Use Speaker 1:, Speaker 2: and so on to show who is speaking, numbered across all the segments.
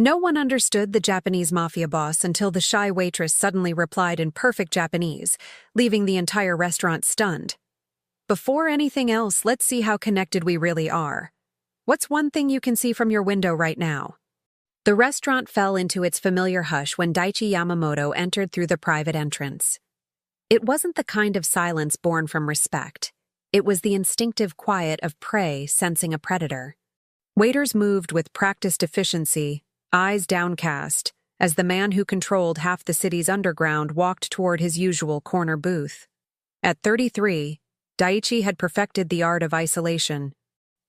Speaker 1: No one understood the Japanese mafia boss until the shy waitress suddenly replied in perfect Japanese, leaving the entire restaurant stunned. Before anything else, let's see how connected we really are. What's one thing you can see from your window right now? The restaurant fell into its familiar hush when Daichi Yamamoto entered through the private entrance. It wasn't the kind of silence born from respect. It was the instinctive quiet of prey sensing a predator. Waiters moved with practiced efficiency, eyes downcast, as the man who controlled half the city's underground walked toward his usual corner booth. At 33, Daichi had perfected the art of isolation.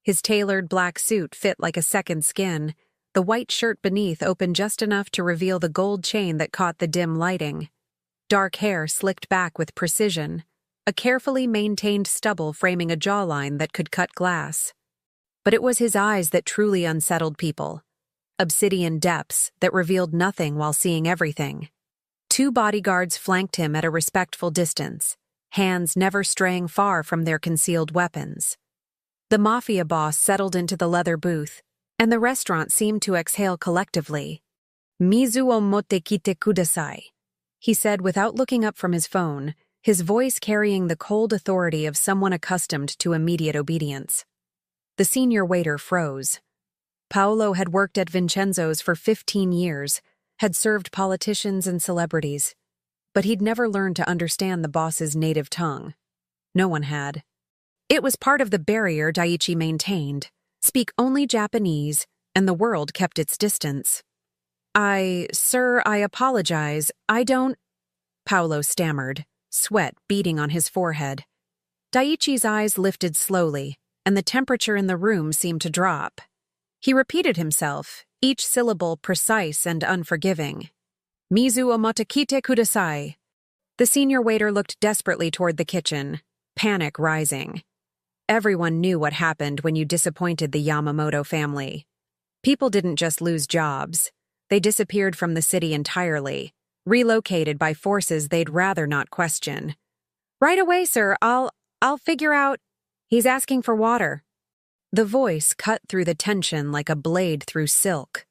Speaker 1: His tailored black suit fit like a second skin, the white shirt beneath open just enough to reveal the gold chain that caught the dim lighting. Dark hair slicked back with precision, a carefully maintained stubble framing a jawline that could cut glass. But it was his eyes that truly unsettled people. Obsidian depths that revealed nothing while seeing everything. 2 bodyguards flanked him at a respectful distance, hands never straying far from their concealed weapons. The mafia boss settled into the leather booth, and the restaurant seemed to exhale collectively. "Mizu o motte kite kudasai," he said without looking up from his phone, his voice carrying the cold authority of someone accustomed to immediate obedience. The senior waiter froze. Paolo had worked at Vincenzo's for 15 years, had served politicians and celebrities, but he'd never learned to understand the boss's native tongue. No one had. It was part of the barrier Daichi maintained: speak only Japanese, and the world kept its distance. Sir, I apologize, I don't—" Paolo stammered, sweat beading on his forehead. Daichi's eyes lifted slowly, and the temperature in the room seemed to drop. He repeated himself, each syllable precise and unforgiving. "Mizu o motakite kudasai." The senior waiter looked desperately toward the kitchen, panic rising. Everyone knew what happened when you disappointed the Yamamoto family. People didn't just lose jobs. They disappeared from the city entirely, relocated by forces they'd rather not question. "Right away, sir, I'll figure out—" "He's asking for water." The voice cut through the tension like a blade through silk.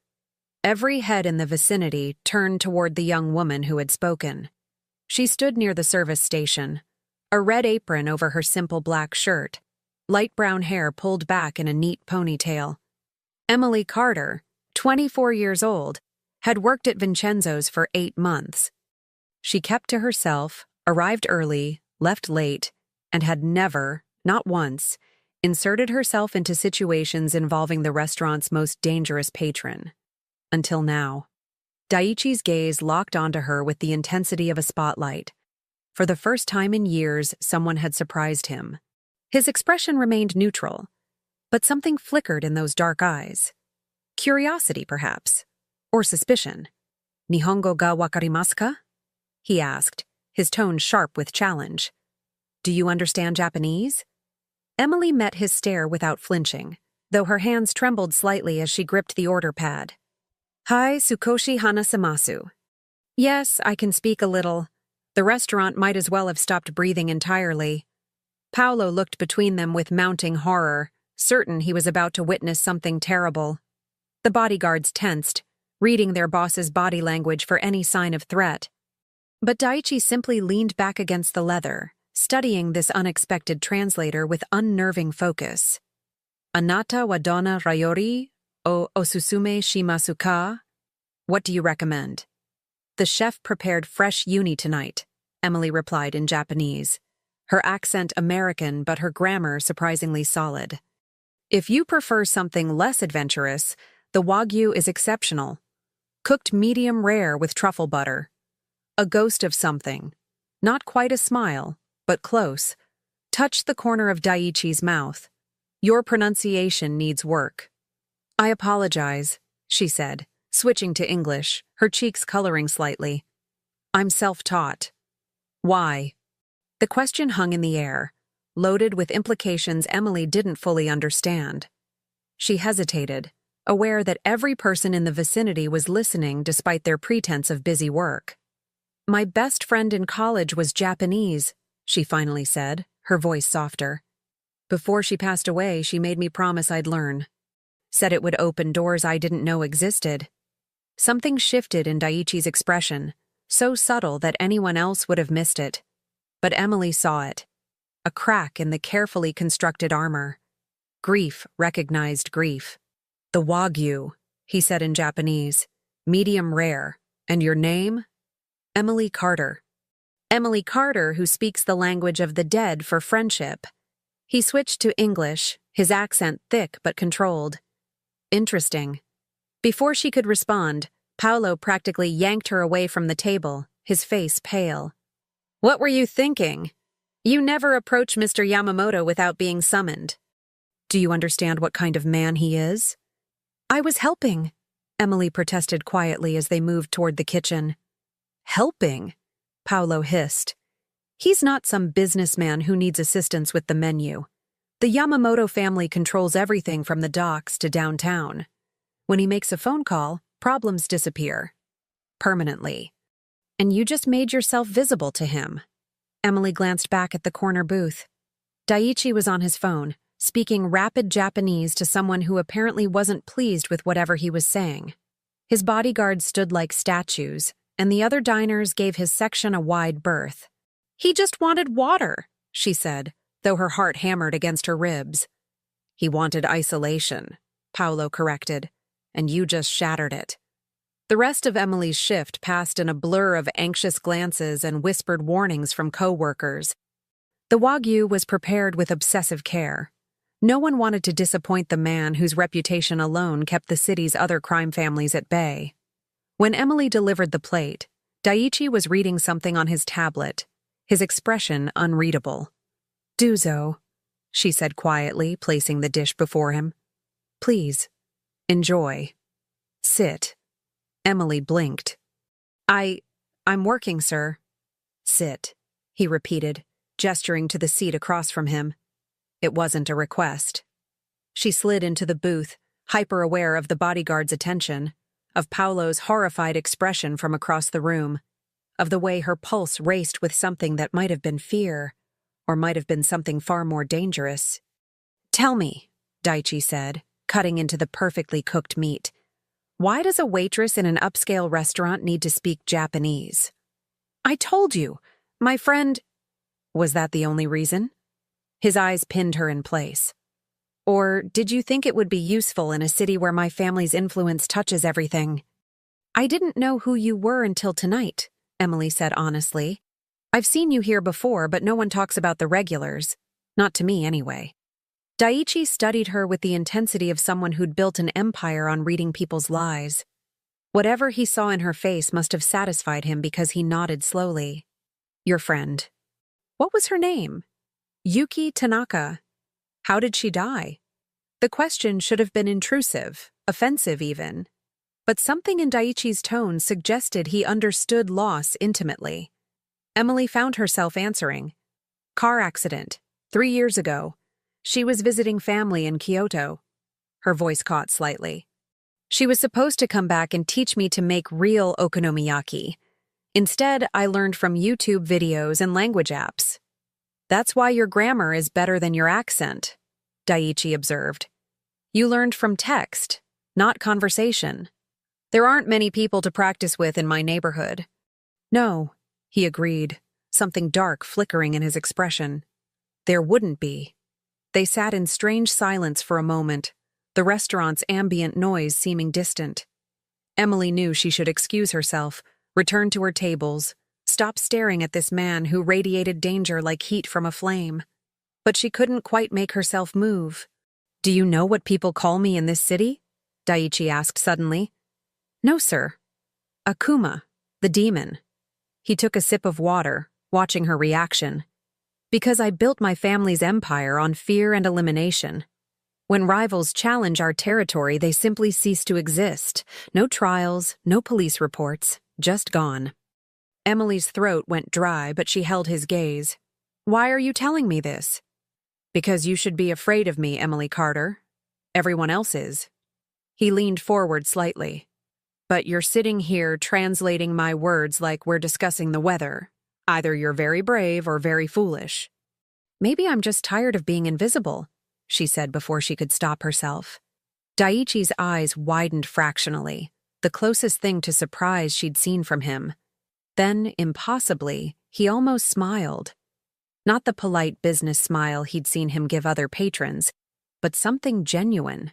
Speaker 1: Every head in the vicinity turned toward the young woman who had spoken. She stood near the service station, a red apron over her simple black shirt, light brown hair pulled back in a neat ponytail. Emily Carter, 24 years old, had worked at Vincenzo's for 8 months. She kept to herself, arrived early, left late, and had never, not once, inserted herself into situations involving the restaurant's most dangerous patron. Until now. Daichi's gaze locked onto her with the intensity of a spotlight. For the first time in years, someone had surprised him. His expression remained neutral, but something flickered in those dark eyes. Curiosity, perhaps, or suspicion. "Nihongo ga wakarimasu ka?" he asked, his tone sharp with challenge. "Do you understand Japanese?" Emily met his stare without flinching, though her hands trembled slightly as she gripped the order pad. "Hai sukoshi hanasemasu." "Yes, I can speak a little." The restaurant might as well have stopped breathing entirely. Paolo looked between them with mounting horror, certain he was about to witness something terrible. The bodyguards tensed, reading their boss's body language for any sign of threat. But Daichi simply leaned back against the leather, studying this unexpected translator with unnerving focus. "Anata wa donna rayori o osusume shimasu ka?" "What do you recommend?" "The chef prepared fresh uni tonight," Emily replied in Japanese, her accent American but her grammar surprisingly solid. "If you prefer something less adventurous, the Wagyu is exceptional. Cooked medium rare with truffle butter. A ghost of something. Not quite a smile, but close. Touched the corner of Daichi's mouth. Your pronunciation needs work." "I apologize," she said, switching to English, her cheeks coloring slightly. "I'm self-taught." "Why?" The question hung in the air, loaded with implications Emily didn't fully understand. She hesitated, aware that every person in the vicinity was listening despite their pretense of busy work. "My best friend in college was Japanese," she finally said, her voice softer. "Before she passed away, she made me promise I'd learn. Said it would open doors I didn't know existed." Something shifted in Daiichi's expression, so subtle that anyone else would have missed it. But Emily saw it. A crack in the carefully constructed armor. Grief recognized grief. "The Wagyu," he said in Japanese. "Medium rare. And your name?" "Emily Carter." Emily Carter, who speaks the language of the dead for friendship. He switched to English, his accent thick but controlled. "Interesting." Before she could respond, Paolo practically yanked her away from the table, his face pale. "What were you thinking? You never approach Mr. Yamamoto without being summoned." "Do you understand what kind of man he is?" "I was helping," Emily protested quietly as they moved toward the kitchen. "Helping?" Paolo hissed. "He's not some businessman who needs assistance with the menu. The Yamamoto family controls everything from the docks to downtown. When he makes a phone call, problems disappear. Permanently. And you just made yourself visible to him." Emily glanced back at the corner booth. Daiichi was on his phone, speaking rapid Japanese to someone who apparently wasn't pleased with whatever he was saying. His bodyguards stood like statues, and the other diners gave his section a wide berth. "He just wanted water," she said, though her heart hammered against her ribs. "He wanted isolation," Paolo corrected, "and you just shattered it." The rest of Emily's shift passed in a blur of anxious glances and whispered warnings from co-workers. The Wagyu was prepared with obsessive care. No one wanted to disappoint the man whose reputation alone kept the city's other crime families at bay. When Emily delivered the plate, Daiichi was reading something on his tablet, his expression unreadable. "Duzo," she said quietly, placing the dish before him. "Please, enjoy. Sit." Emily blinked. I'm working, sir." "Sit," he repeated, gesturing to the seat across from him. It wasn't a request. She slid into the booth, hyper-aware of the bodyguard's attention, of Paolo's horrified expression from across the room, of the way her pulse raced with something that might have been fear, or might have been something far more dangerous. "Tell me," Daiichi said, cutting into the perfectly cooked meat, "why does a waitress in an upscale restaurant need to speak Japanese?" "I told you, my friend—" "Was that the only reason?" His eyes pinned her in place. "Or did you think it would be useful in a city where my family's influence touches everything?" "I didn't know who you were until tonight," Emily said honestly. "I've seen you here before, but no one talks about the regulars. Not to me, anyway." Daiichi studied her with the intensity of someone who'd built an empire on reading people's lies. Whatever he saw in her face must have satisfied him because he nodded slowly. "Your friend. What was her name?" "Yuki Tanaka." "How did she die?" The question should have been intrusive, offensive even. But something in Daiichi's tone suggested he understood loss intimately. Emily found herself answering. "Car accident. 3 years ago. She was visiting family in Kyoto." Her voice caught slightly. "She was supposed to come back and teach me to make real okonomiyaki. Instead, I learned from YouTube videos and language apps." "That's why your grammar is better than your accent," Daiichi observed. "You learned from text, not conversation. There aren't many people to practice with in my neighborhood." "No," he agreed, something dark flickering in his expression. "There wouldn't be." They sat in strange silence for a moment, the restaurant's ambient noise seeming distant. Emily knew she should excuse herself, return to her tables, stop staring at this man who radiated danger like heat from a flame. But she couldn't quite make herself move. "Do you know what people call me in this city?" Daiichi asked suddenly. "No, sir." "Akuma, the demon." He took a sip of water, watching her reaction. "Because I built my family's empire on fear and elimination. When rivals challenge our territory, they simply cease to exist. No trials, no police reports, just gone." Emily's throat went dry, but she held his gaze. "Why are you telling me this?" "Because you should be afraid of me, Emily Carter. Everyone else is." He leaned forward slightly. "But you're sitting here translating my words like we're discussing the weather. Either you're very brave or very foolish." "Maybe I'm just tired of being invisible," she said before she could stop herself. Daiichi's eyes widened fractionally. the closest thing to surprise she'd seen from him. Then, impossibly, he almost smiled. Not the polite business smile he'd seen him give other patrons, but something genuine.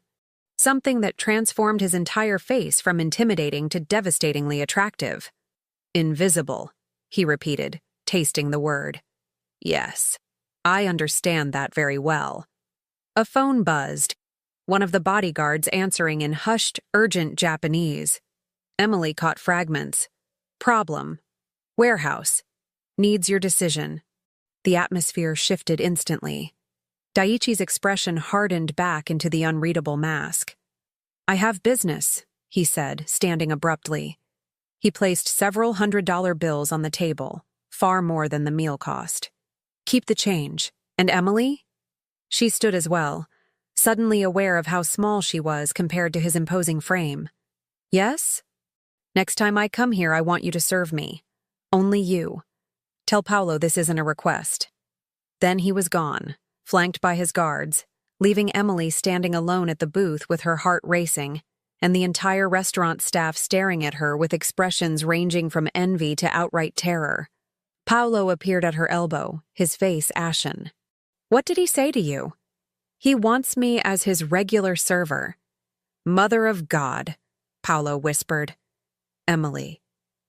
Speaker 1: Something that transformed his entire face from intimidating to devastatingly attractive. Invisible, he repeated, tasting the word. Yes, I understand that very well. A phone buzzed, one of the bodyguards answering in hushed, urgent Japanese. Emily caught fragments. Problem. Warehouse. Needs your decision. The atmosphere shifted instantly. Daiichi's expression hardened back into the unreadable mask. I have business, he said, standing abruptly. He placed several $100 bills on the table, far more than the meal cost. Keep the change. And Emily? She stood as well, suddenly aware of how small she was compared to his imposing frame. Yes? Next time I come here, I want you to serve me. Only you. Tell Paolo this isn't a request. Then he was gone, flanked by his guards, leaving Emily standing alone at the booth with her heart racing, and the entire restaurant staff staring at her with expressions ranging from envy to outright terror. Paolo appeared at her elbow, his face ashen. What did he say to you? He wants me as his regular server. Mother of God, Paolo whispered. Emily,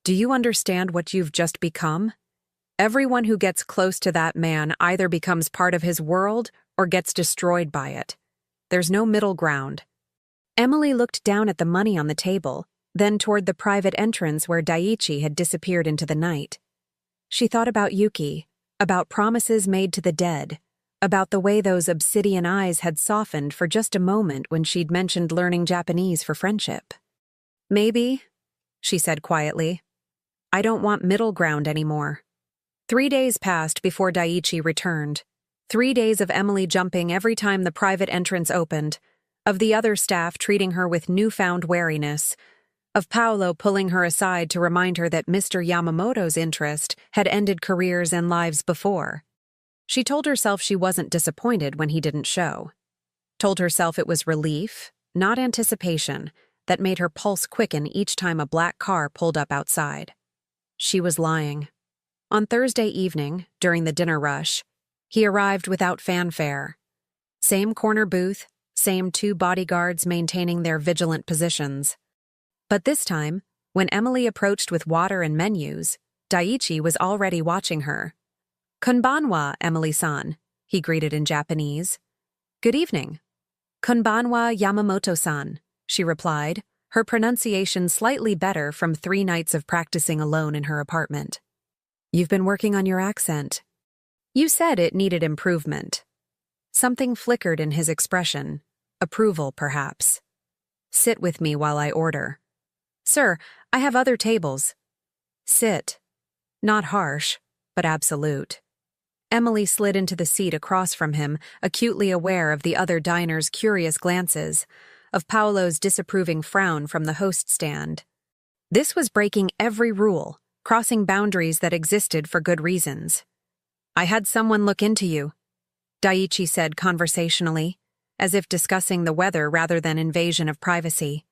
Speaker 1: do you understand what you've just become? Everyone who gets close to that man either becomes part of his world or gets destroyed by it. There's no middle ground. Emily looked down at the money on the table, then toward the private entrance where Daiichi had disappeared into the night. She thought about Yuki, about promises made to the dead, about the way those obsidian eyes had softened for just a moment when she'd mentioned learning Japanese for friendship. Maybe, she said quietly, I don't want middle ground anymore. 3 days passed before Daiichi returned. 3 days of Emily jumping every time the private entrance opened, of the other staff treating her with newfound wariness, of Paolo pulling her aside to remind her that Mr. Yamamoto's interest had ended careers and lives before. She told herself she wasn't disappointed when he didn't show. Told herself it was relief, not anticipation, that made her pulse quicken each time a black car pulled up outside. She was lying. On Thursday evening, during the dinner rush, he arrived without fanfare. Same corner booth, same 2 bodyguards maintaining their vigilant positions. But this time, when Emily approached with water and menus, Daiichi was already watching her. Konbanwa, Emily-san, he greeted in Japanese. Good evening. Konbanwa Yamamoto-san, she replied, her pronunciation slightly better from 3 nights of practicing alone in her apartment. You've been working on your accent. You said it needed improvement. Something flickered in his expression. Approval, perhaps. Sit with me while I order. Sir, I have other tables. Sit. Not harsh, but absolute. Emily slid into the seat across from him, acutely aware of the other diner's curious glances, of Paolo's disapproving frown from the host stand. This was breaking every rule, crossing boundaries that existed for good reasons. I had someone look into you, Daiichi said conversationally, as if discussing the weather rather than invasion of privacy.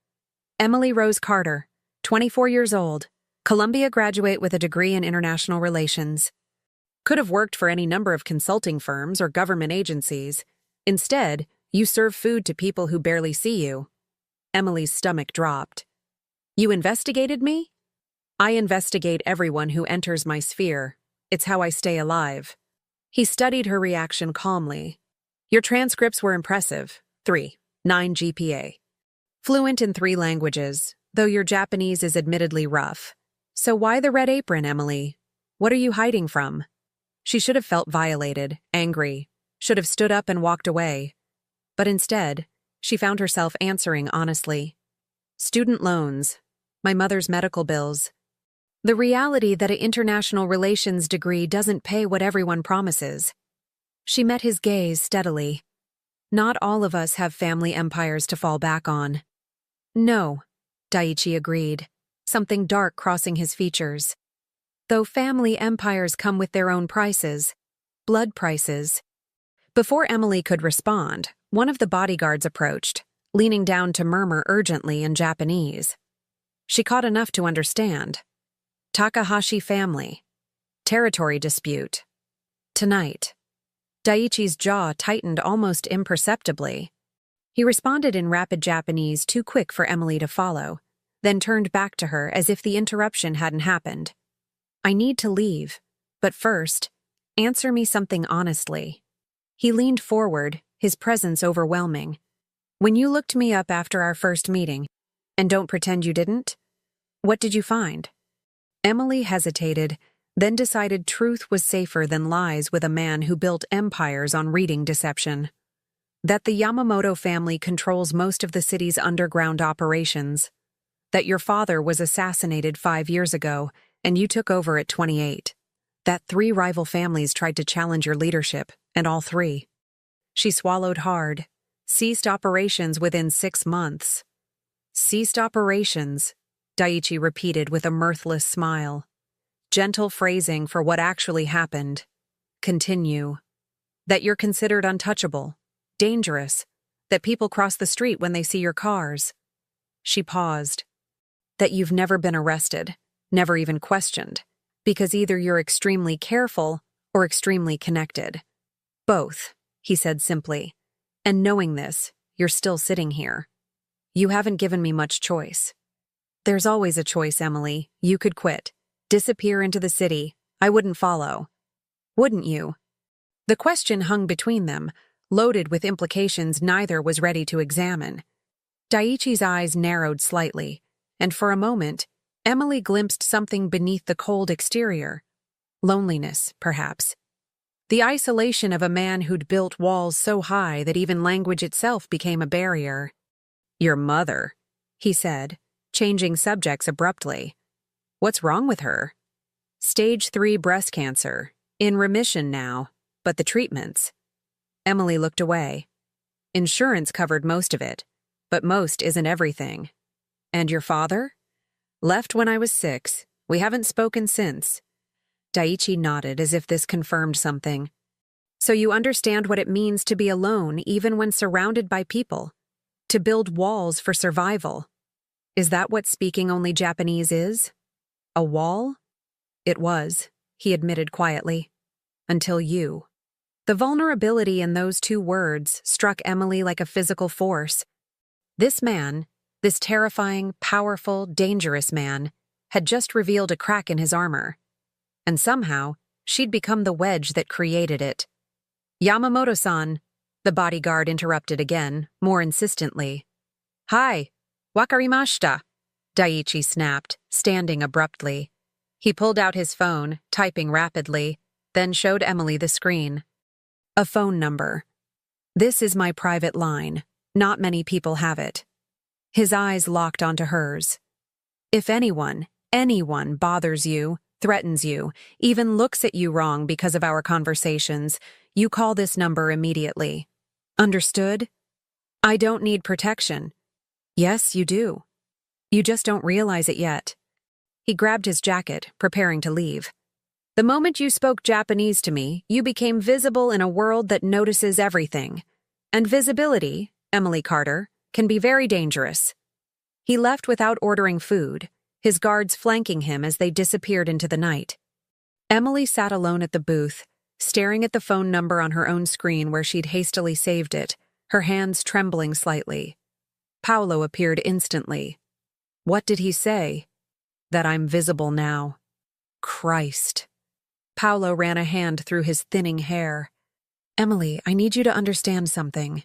Speaker 1: Emily Rose Carter, 24 years old, Columbia graduate with a degree in international relations. Could have worked for any number of consulting firms or government agencies. Instead, you serve food to people who barely see you. Emily's stomach dropped. You investigated me? I investigate everyone who enters my sphere. It's how I stay alive. He studied her reaction calmly. Your transcripts were impressive. 3.9 GPA. Fluent in 3 languages, though your Japanese is admittedly rough. So why the red apron, Emily? What are you hiding from? She should have felt violated, angry, should have stood up and walked away. But instead, she found herself answering honestly. Student loans, my mother's medical bills. The reality that an international relations degree doesn't pay what everyone promises. She met his gaze steadily. Not all of us have family empires to fall back on. No, Daiichi agreed, something dark crossing his features. Though family empires come with their own prices, blood prices. Before Emily could respond, one of the bodyguards approached, leaning down to murmur urgently in Japanese. She caught enough to understand. Takahashi family. Territory dispute. Tonight. Daiichi's jaw tightened almost imperceptibly. He responded in rapid Japanese, too quick for Emily to follow, then turned back to her as if the interruption hadn't happened. I need to leave, but first, answer me something honestly. He leaned forward, his presence overwhelming. When you looked me up after our first meeting, and don't pretend you didn't, what did you find? Emily hesitated, then decided truth was safer than lies with a man who built empires on reading deception. That the Yamamoto family controls most of the city's underground operations. That your father was assassinated 5 years ago, and you took over at 28. That 3 rival families tried to challenge your leadership, and all 3. She swallowed hard. Ceased operations within 6 months. Ceased operations, Daiichi repeated with a mirthless smile. Gentle phrasing for what actually happened. Continue. That you're considered untouchable, dangerous, that people cross the street when they see your cars. She paused. That you've never been arrested, never even questioned, because either you're extremely careful or extremely connected. Both, he said simply. And knowing this, you're still sitting here. You haven't given me much choice. There's always a choice, Emily. You could quit. Disappear into the city. I wouldn't follow. Wouldn't you? The question hung between them, loaded with implications neither was ready to examine. Daiichi's eyes narrowed slightly, and for a moment, Emily glimpsed something beneath the cold exterior. Loneliness, perhaps. The isolation of a man who'd built walls so high that even language itself became a barrier. Your mother, he said, changing subjects abruptly. What's wrong with her? Stage 3 breast cancer, in remission now, but the treatments. Emily looked away. Insurance covered most of it, but most isn't everything. And your father? Left when I was 6. We haven't spoken since. Daiichi nodded as if this confirmed something. So you understand what it means to be alone even when surrounded by people? To build walls for survival? Is that what speaking only Japanese is? A wall? It was, he admitted quietly. Until you. The vulnerability in those 2 words struck Emily like a physical force. This man, this terrifying, powerful, dangerous man, had just revealed a crack in his armor. And somehow, she'd become the wedge that created it. Yamamoto-san, the bodyguard interrupted again, more insistently. Hi, wakarimashita, Daiichi snapped, standing abruptly. He pulled out his phone, typing rapidly, then showed Emily the screen. A phone number. This is my private line. Not many people have it. His eyes locked onto hers. If anyone bothers you, threatens you, even looks at you wrong because of our conversations, you call this number immediately. Understood? I don't need protection. Yes, you do. You just don't realize it yet. He grabbed his jacket, preparing to leave. The moment you spoke Japanese to me, you became visible in a world that notices everything. And visibility, Emily Carter, can be very dangerous. He left without ordering food, his guards flanking him as they disappeared into the night. Emily sat alone at the booth, staring at the phone number on her own screen where she'd hastily saved it, her hands trembling slightly. Paolo appeared instantly. What did he say? That I'm visible now. Christ. Paolo ran a hand through his thinning hair. Emily, I need you to understand something.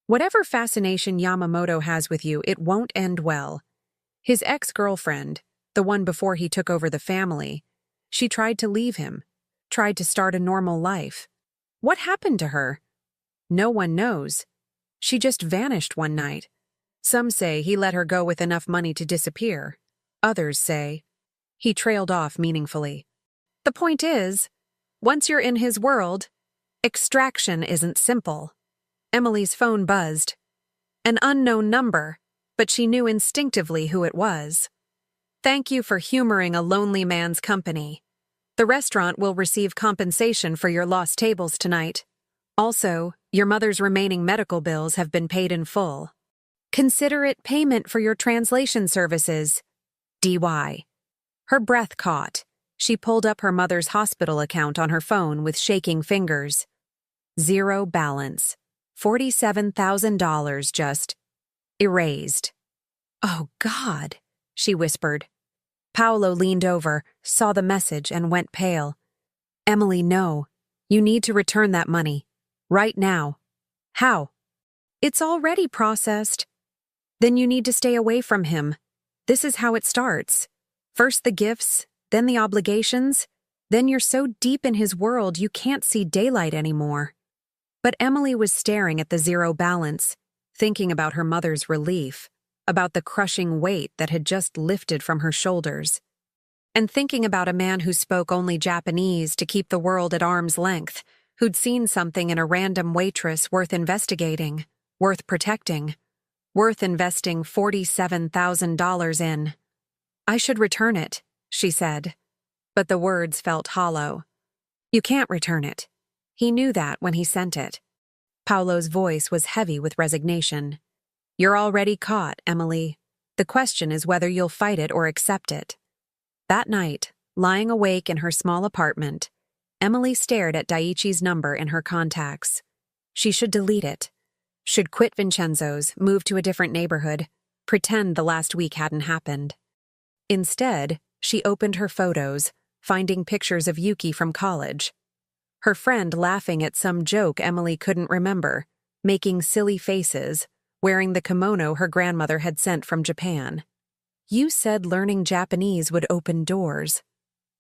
Speaker 1: Whatever fascination Yamamoto has with you, it won't end well. His ex-girlfriend, the one before he took over the family, she tried to leave him, tried to start a normal life. What happened to her? No one knows. She just vanished one night. Some say he let her go with enough money to disappear. Others say. He trailed off meaningfully. The point is, once you're in his world, extraction isn't simple. Emily's phone buzzed. An unknown number, but she knew instinctively who it was. Thank you for humoring a lonely man's company. The restaurant will receive compensation for your lost tables tonight. Also, your mother's remaining medical bills have been paid in full. Consider it payment for your translation services. DY. Her breath caught. She pulled up her mother's hospital account on her phone with shaking fingers. Zero balance. $47,000 just erased. Oh, God, she whispered. Paolo leaned over, saw the message, and went pale. Emily, no. You need to return that money. Right now. How? It's already processed. Then you need to stay away from him. This is how it starts. First the gifts, then the obligations, then you're so deep in his world you can't see daylight anymore. But Emily was staring at the zero balance, thinking about her mother's relief, about the crushing weight that had just lifted from her shoulders, and thinking about a man who spoke only Japanese to keep the world at arm's length, who'd seen something in a random waitress worth investigating, worth protecting, worth investing $47,000 in. I should return it, she said, but the words felt hollow. You can't return it. He knew that when he sent it. Paolo's voice was heavy with resignation. You're already caught, Emily. The question is whether you'll fight it or accept it. That night, lying awake in her small apartment, Emily stared at Daiichi's number in her contacts. She should delete it. Should quit Vincenzo's, move to a different neighborhood, pretend the last week hadn't happened. Instead, she opened her photos, finding pictures of Yuki from college. Her friend laughing at some joke Emily couldn't remember, making silly faces, wearing the kimono her grandmother had sent from Japan. You said learning Japanese would open doors,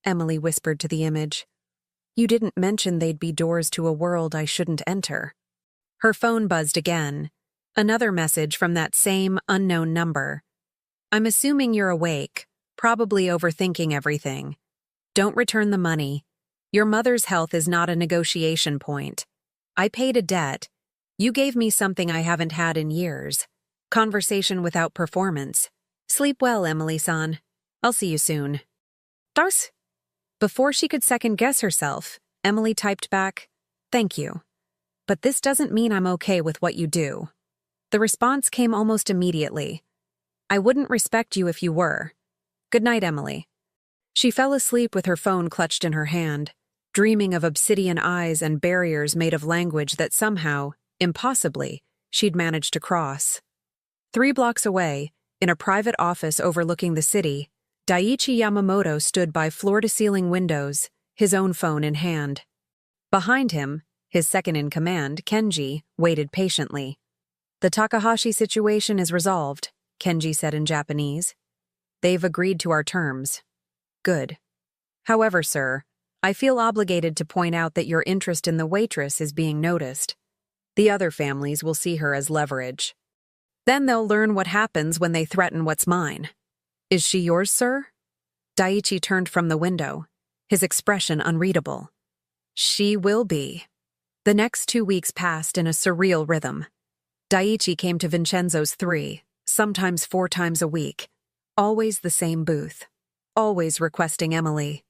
Speaker 1: Emily whispered to the image. You didn't mention they'd be doors to a world I shouldn't enter. Her phone buzzed again. Another message from that same unknown number. I'm assuming you're awake, probably overthinking everything. Don't return the money. Your mother's health is not a negotiation point. I paid a debt. You gave me something I haven't had in years. Conversation without performance. Sleep well, Emily-san. I'll see you soon. Das? Before she could second-guess herself, Emily typed back, Thank you. But this doesn't mean I'm okay with what you do. The response came almost immediately. I wouldn't respect you if you were. Good night, Emily. She fell asleep with her phone clutched in her hand, dreaming of obsidian eyes and barriers made of language that somehow, impossibly, she'd managed to cross. 3 blocks away, in a private office overlooking the city, Daiichi Yamamoto stood by floor-to-ceiling windows, his own phone in hand. Behind him, his second-in-command, Kenji, waited patiently. The Takahashi situation is resolved, Kenji said in Japanese. They've agreed to our terms. Good. However, sir, I feel obligated to point out that your interest in the waitress is being noticed. The other families will see her as leverage. Then they'll learn what happens when they threaten what's mine. Is she yours, sir? Daiichi turned from the window, his expression unreadable. She will be. The next 2 weeks passed in a surreal rhythm. Daiichi came to Vincenzo's 3, sometimes 4 times a week, always the same booth, always requesting Emily.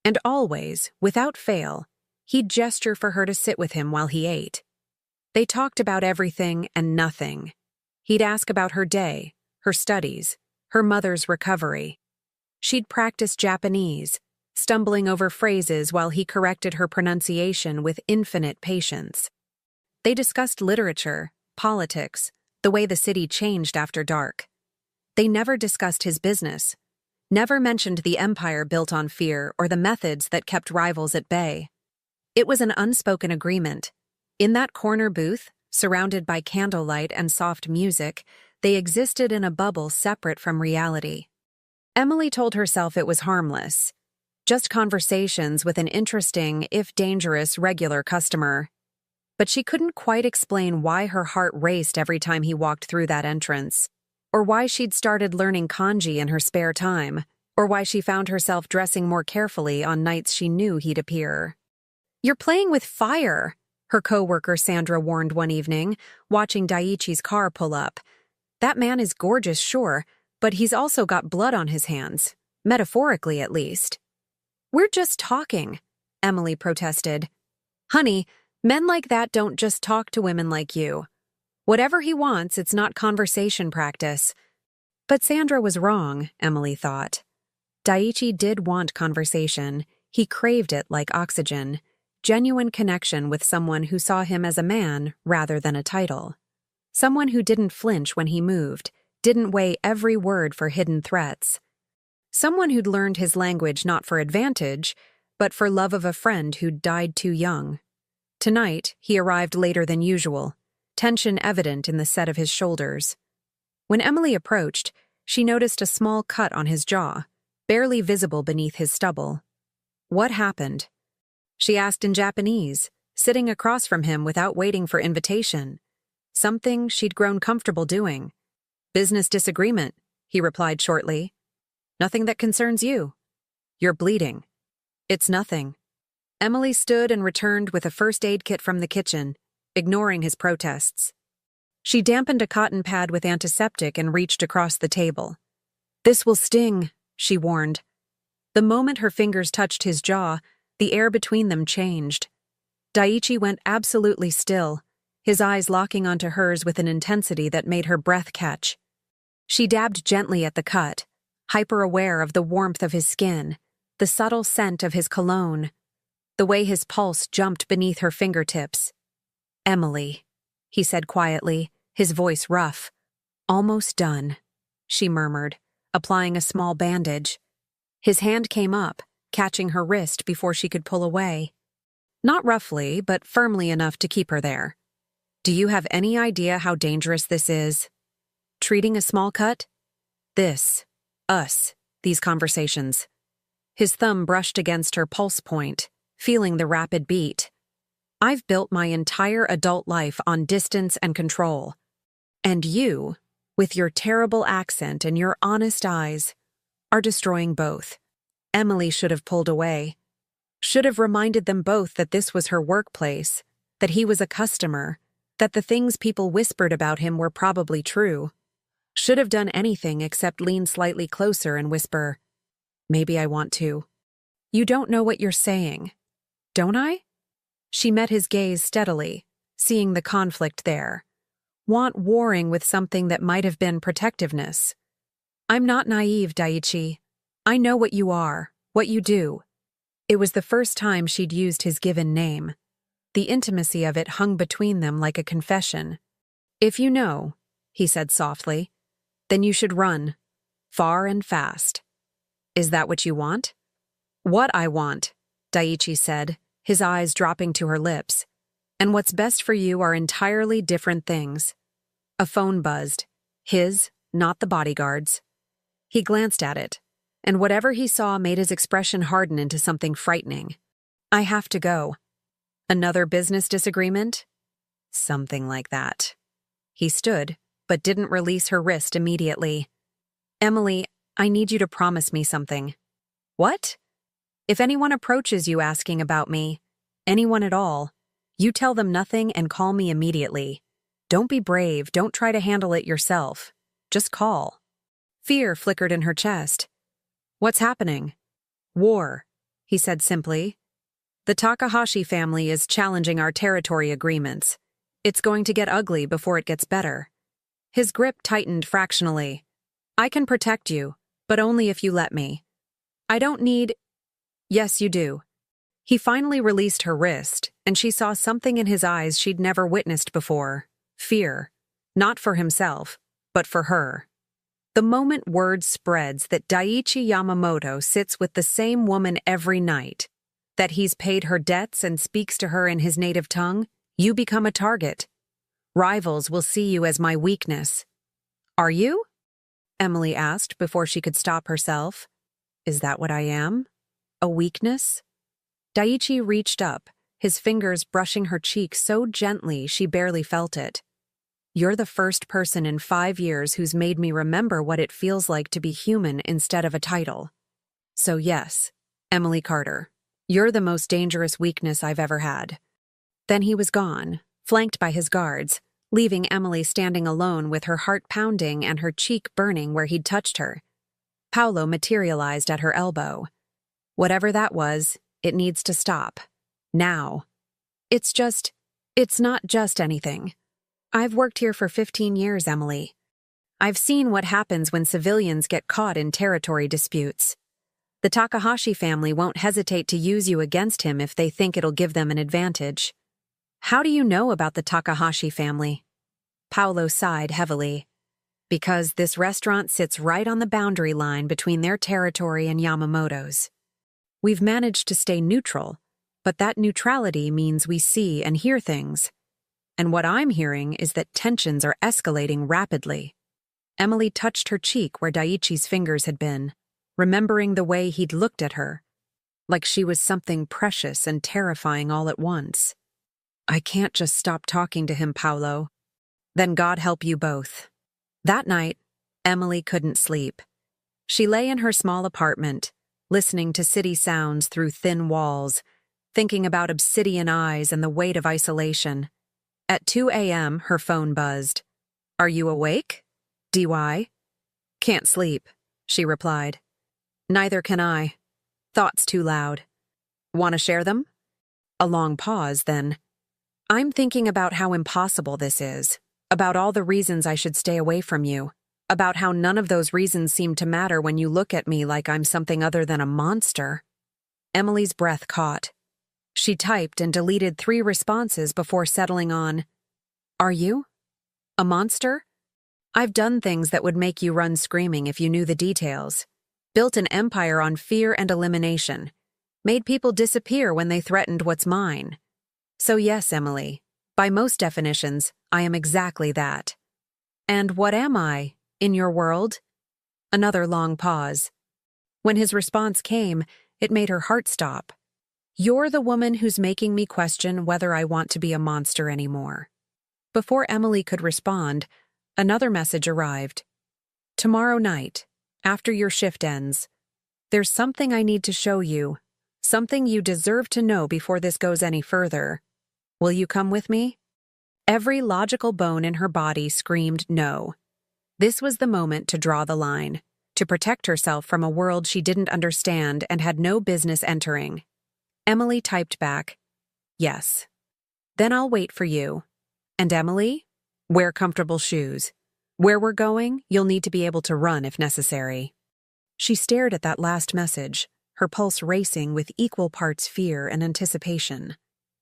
Speaker 1: And always, without fail, he'd gesture for her to sit with him while he ate. They talked about everything and nothing. He'd ask about her day, her studies, her mother's recovery. She'd practice Japanese, stumbling over phrases while he corrected her pronunciation with infinite patience. They discussed literature, politics, the way the city changed after dark. They never discussed his business, never mentioned the empire built on fear or the methods that kept rivals at bay. It was an unspoken agreement. In that corner booth, surrounded by candlelight and soft music, they existed in a bubble separate from reality. Emily told herself it was harmless. Just conversations with an interesting, if dangerous, regular customer. But she couldn't quite explain why her heart raced every time he walked through that entrance, or why she'd started learning kanji in her spare time, or why she found herself dressing more carefully on nights she knew he'd appear. You're playing with fire, her coworker Sandra warned one evening, watching Daiichi's car pull up. That man is gorgeous, sure, but he's also got blood on his hands, metaphorically at least. We're just talking, Emily protested. Honey, men like that don't just talk to women like you. Whatever he wants, it's not conversation practice. But Sandra was wrong, Emily thought. Daiichi did want conversation. He craved it like oxygen, genuine connection with someone who saw him as a man rather than a title. Someone who didn't flinch when he moved, didn't weigh every word for hidden threats. Someone who'd learned his language not for advantage, but for love of a friend who'd died too young. Tonight, he arrived later than usual, tension evident in the set of his shoulders. When Emily approached, she noticed a small cut on his jaw, barely visible beneath his stubble. What happened? She asked in Japanese, sitting across from him without waiting for invitation. Something she'd grown comfortable doing. Business disagreement, he replied shortly. Nothing that concerns you. You're bleeding. It's nothing. Emily stood and returned with a first aid kit from the kitchen, ignoring his protests. She dampened a cotton pad with antiseptic and reached across the table. This will sting, she warned. The moment her fingers touched his jaw, the air between them changed. Daiichi went absolutely still, his eyes locking onto hers with an intensity that made her breath catch. She dabbed gently at the cut, hyper-aware of the warmth of his skin, the subtle scent of his cologne, the way his pulse jumped beneath her fingertips. Emily, he said quietly, his voice rough. Almost done, she murmured, applying a small bandage. His hand came up, catching her wrist before she could pull away. Not roughly, but firmly enough to keep her there. Do you have any idea how dangerous this is? Treating a small cut? This. Us. These conversations. His thumb brushed against her pulse point, feeling the rapid beat. I've built my entire adult life on distance and control. And you, with your terrible accent and your honest eyes, are destroying both. Emily should have pulled away. Should have reminded them both that this was her workplace, that he was a customer, that the things people whispered about him were probably true. Should have done anything except lean slightly closer and whisper, maybe I want to. You don't know what you're saying. Don't I? She met his gaze steadily, seeing the conflict there. Want warring with something that might have been protectiveness. I'm not naive, Daiichi. I know what you are, what you do. It was the first time she'd used his given name. The intimacy of it hung between them like a confession. If you know, he said softly, then you should run, far and fast. Is that what you want? What I want, Daiichi said, his eyes dropping to her lips. And what's best for you are entirely different things. A phone buzzed. His, not the bodyguard's. He glanced at it, and whatever he saw made his expression harden into something frightening. I have to go. Another business disagreement? Something like that. He stood, but didn't release her wrist immediately. Emily, I need you to promise me something. What? If anyone approaches you asking about me, anyone at all, you tell them nothing and call me immediately. Don't be brave, don't try to handle it yourself. Just call. Fear flickered in her chest. What's happening? War, he said simply. The Takahashi family is challenging our territory agreements. It's going to get ugly before it gets better. His grip tightened fractionally. I can protect you, but only if you let me. I don't need... Yes, you do. He finally released her wrist, and she saw something in his eyes she'd never witnessed before. Fear. Not for himself, but for her. The moment word spreads that Daiichi Yamamoto sits with the same woman every night, that he's paid her debts and speaks to her in his native tongue, you become a target. Rivals will see you as my weakness. Are you? Emily asked before she could stop herself. Is that what I am? A weakness? Daiichi reached up, his fingers brushing her cheek so gently she barely felt it. You're the first person in 5 years who's made me remember what it feels like to be human instead of a title. So yes, Emily Carter, you're the most dangerous weakness I've ever had. Then he was gone, flanked by his guards, leaving Emily standing alone with her heart pounding and her cheek burning where he'd touched her. Paolo materialized at her elbow. Whatever that was, it needs to stop. Now. It's not just anything. I've worked here for 15 years, Emily. I've seen what happens when civilians get caught in territory disputes. The Takahashi family won't hesitate to use you against him if they think it'll give them an advantage. How do you know about the Takahashi family? Paolo sighed heavily. Because this restaurant sits right on the boundary line between their territory and Yamamoto's. We've managed to stay neutral, but that neutrality means we see and hear things. And what I'm hearing is that tensions are escalating rapidly. Emily touched her cheek where Daiichi's fingers had been, remembering the way he'd looked at her, like she was something precious and terrifying all at once. I can't just stop talking to him, Paolo. Then God help you both. That night, Emily couldn't sleep. She lay in her small apartment, listening to city sounds through thin walls, thinking about obsidian eyes and the weight of isolation. At 2 a.m., her phone buzzed. Are you awake? DY? Can't sleep, she replied. Neither can I. Thoughts too loud. Want to share them? A long pause, then. I'm thinking about how impossible this is, about all the reasons I should stay away from you, about how none of those reasons seem to matter when you look at me like I'm something other than a monster. Emily's breath caught. She typed and deleted 3 responses before settling on, Are you? A monster? I've done things that would make you run screaming if you knew the details. Built an empire on fear and elimination. Made people disappear when they threatened what's mine. So yes, Emily, by most definitions, I am exactly that. And what am I, in your world? Another long pause. When his response came, it made her heart stop. You're the woman who's making me question whether I want to be a monster anymore. Before Emily could respond, another message arrived. Tomorrow night, after your shift ends, there's something I need to show you, something you deserve to know before this goes any further. Will you come with me? Every logical bone in her body screamed no. This was the moment to draw the line, to protect herself from a world she didn't understand and had no business entering. Emily typed back, Yes. Then I'll wait for you. And Emily? Wear comfortable shoes. Where we're going, you'll need to be able to run if necessary. She stared at that last message, her pulse racing with equal parts fear and anticipation.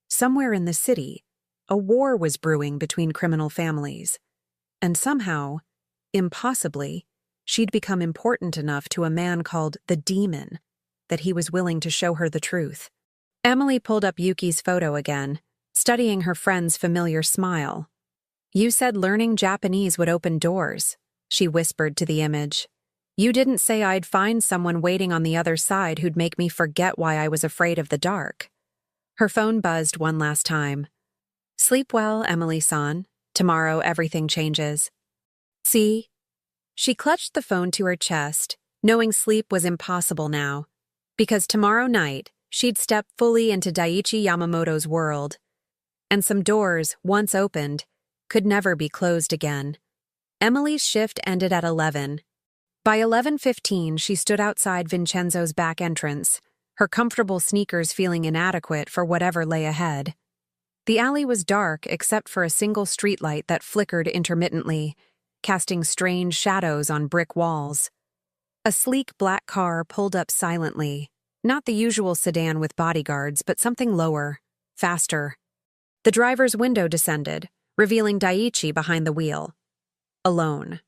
Speaker 1: Somewhere in the city, a war was brewing between criminal families. And somehow, impossibly, she'd become important enough to a man called the Demon that he was willing to show her the truth. Emily pulled up Yuki's photo again, studying her friend's familiar smile. You said learning Japanese would open doors, she whispered to the image. You didn't say I'd find someone waiting on the other side who'd make me forget why I was afraid of the dark. Her phone buzzed one last time. Sleep well, Emily-san. Tomorrow everything changes. See? She clutched the phone to her chest, knowing sleep was impossible now, because tomorrow night she'd step fully into Daiichi Yamamoto's world. And some doors, once opened, could never be closed again. Emily's shift ended at 11. By 11:15, she stood outside Vincenzo's back entrance, her comfortable sneakers feeling inadequate for whatever lay ahead. The alley was dark except for a single streetlight that flickered intermittently, casting strange shadows on brick walls. A sleek black car pulled up silently, not the usual sedan with bodyguards, but something lower, faster. The driver's window descended, revealing Daiichi behind the wheel. Alone.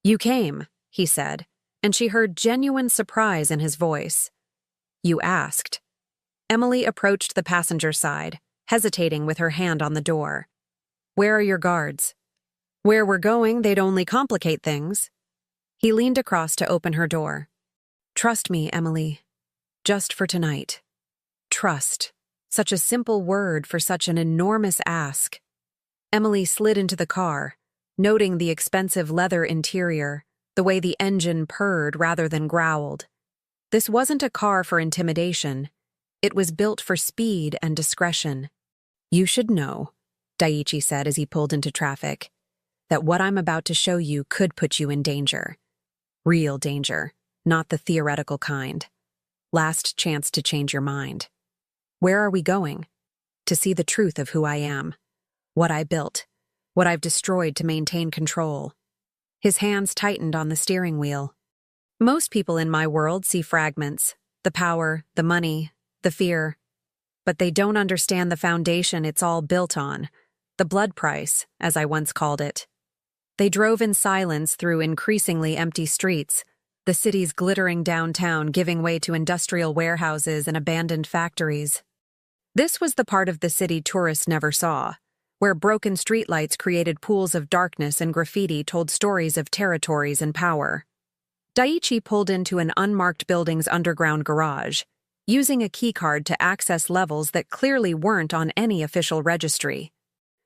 Speaker 1: You came, he said, and she heard genuine surprise in his voice. You asked. Emily approached the passenger side, hesitating with her hand on the door. Where are your guards? Where we're going, they'd only complicate things. He leaned across to open her door. Trust me, Emily. Just for tonight. Trust. Such a simple word for such an enormous ask. Emily slid into the car, noting the expensive leather interior, the way the engine purred rather than growled. This wasn't a car for intimidation. It was built for speed and discretion. You should know, Daiichi said as he pulled into traffic, that what I'm about to show you could put you in danger. Real danger, not the theoretical kind. Last chance to change your mind. Where are we going? To see the truth of who I am. What I built. What I've destroyed to maintain control. His hands tightened on the steering wheel. Most people in my world see fragments, the power, the money, the fear. But they don't understand the foundation it's all built on, the blood price, as I once called it. They drove in silence through increasingly empty streets, the city's glittering downtown giving way to industrial warehouses and abandoned factories. This was the part of the city tourists never saw, where broken streetlights created pools of darkness and graffiti told stories of territories and power. Daiichi pulled into an unmarked building's underground garage, using a keycard to access levels that clearly weren't on any official registry.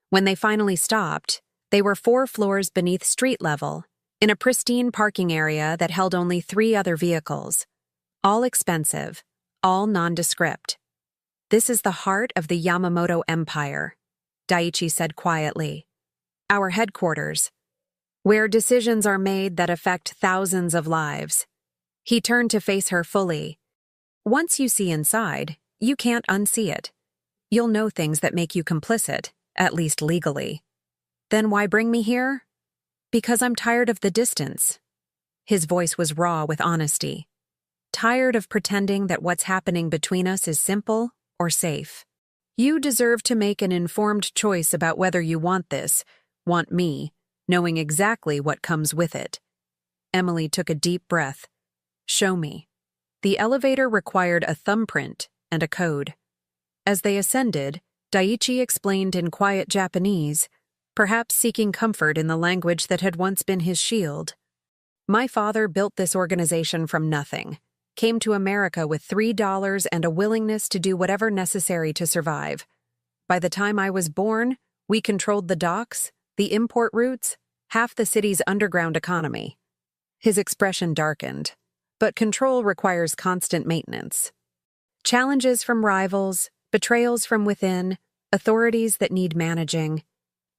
Speaker 1: When they finally stopped, they were 4 floors beneath street level, in a pristine parking area that held only 3 other vehicles. All expensive, all nondescript. "This is the heart of the Yamamoto Empire," Daiichi said quietly. "Our headquarters, where decisions are made that affect thousands of lives." He turned to face her fully. "Once you see inside, you can't unsee it. You'll know things that make you complicit, at least legally." "Then why bring me here?" "Because I'm tired of the distance." His voice was raw with honesty. "Tired of pretending that what's happening between us is simple or safe. You deserve to make an informed choice about whether you want this, want me, knowing exactly what comes with it." Emily took a deep breath. "Show me." The elevator required a thumbprint and a code. As they ascended, Daiichi explained in quiet Japanese, perhaps seeking comfort in the language that had once been his shield. "My father built this organization from nothing. Came to America with $3 and a willingness to do whatever necessary to survive. By the time I was born, we controlled the docks, the import routes, half the city's underground economy." His expression darkened. But control requires constant maintenance. Challenges from rivals, betrayals from within, authorities that need managing.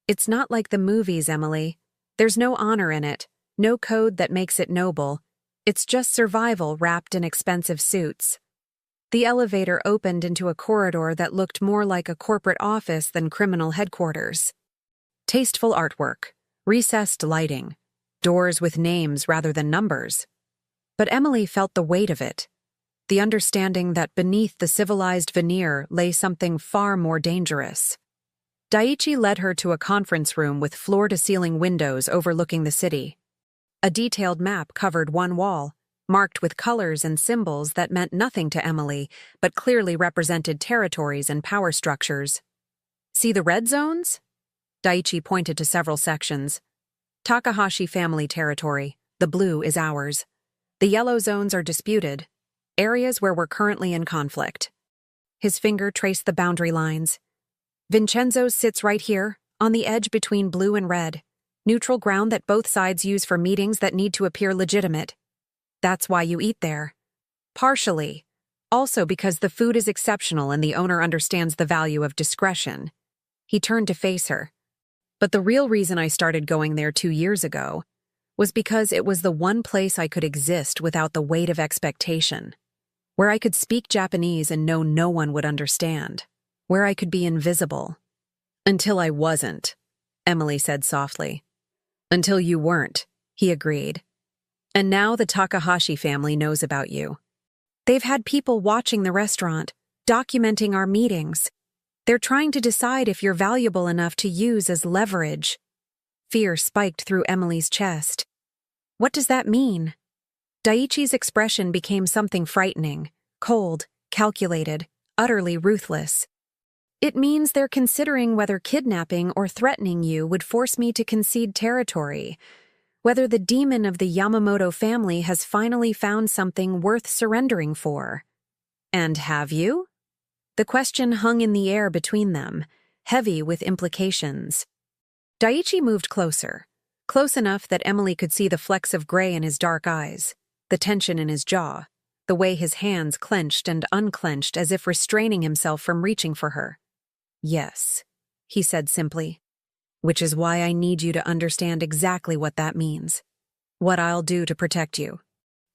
Speaker 1: It's not like the movies, Emily. There's no honor in it, no code that makes it noble. It's just survival wrapped in expensive suits. The elevator opened into a corridor that looked more like a corporate office than criminal headquarters. Tasteful artwork, recessed lighting, doors with names rather than numbers. But Emily felt the weight of it, the understanding that beneath the civilized veneer lay something far more dangerous. Daiichi led her to a conference room with floor-to-ceiling windows overlooking the city. A detailed map covered one wall, marked with colors and symbols that meant nothing to Emily, but clearly represented territories and power structures. "See the red zones?" Daiichi pointed to several sections. "Takahashi family territory. The blue is ours. The yellow zones are disputed, areas where we're currently in conflict." His finger traced the boundary lines. "Vincenzo's sits right here, on the edge between blue and red. Neutral ground that both sides use for meetings that need to appear legitimate. That's why you eat there." "Partially. Also because the food is exceptional and the owner understands the value of discretion." He turned to face her. "But the real reason I started going there 2 years ago was because it was the one place I could exist without the weight of expectation, where I could speak Japanese and know no one would understand, where I could be invisible." "Until I wasn't," Emily said softly. "Until you weren't," he agreed. "And now the Takahashi family knows about you. They've had people watching the restaurant, documenting our meetings. They're trying to decide if you're valuable enough to use as leverage." Fear spiked through Emily's chest. "What does that mean?" Daiichi's expression became something frightening, cold, calculated, utterly ruthless. "It means they're considering whether kidnapping or threatening you would force me to concede territory, whether the demon of the Yamamoto family has finally found something worth surrendering for." "And have you?" The question hung in the air between them, heavy with implications. Daiichi moved closer, close enough that Emily could see the flecks of gray in his dark eyes, the tension in his jaw, the way his hands clenched and unclenched as if restraining himself from reaching for her. "Yes," he said simply, "which is why I need you to understand exactly what that means. What I'll do to protect you."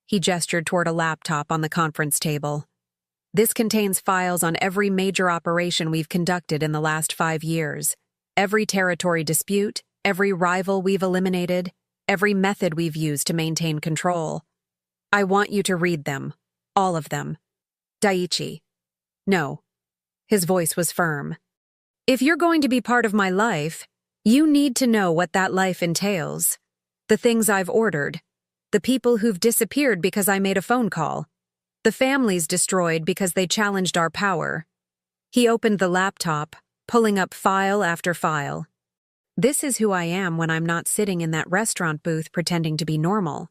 Speaker 1: He gestured toward a laptop on the conference table. "This contains files on every major operation we've conducted in the last 5 years, every territory dispute, every rival we've eliminated, every method we've used to maintain control. I want you to read them. All of them. Daiichi. No. His voice was firm. If you're going to be part of my life, you need to know what that life entails. The things I've ordered. The people who've disappeared because I made a phone call. The families destroyed because they challenged our power. He opened the laptop, pulling up file after file. This is who I am when I'm not sitting in that restaurant booth pretending to be normal.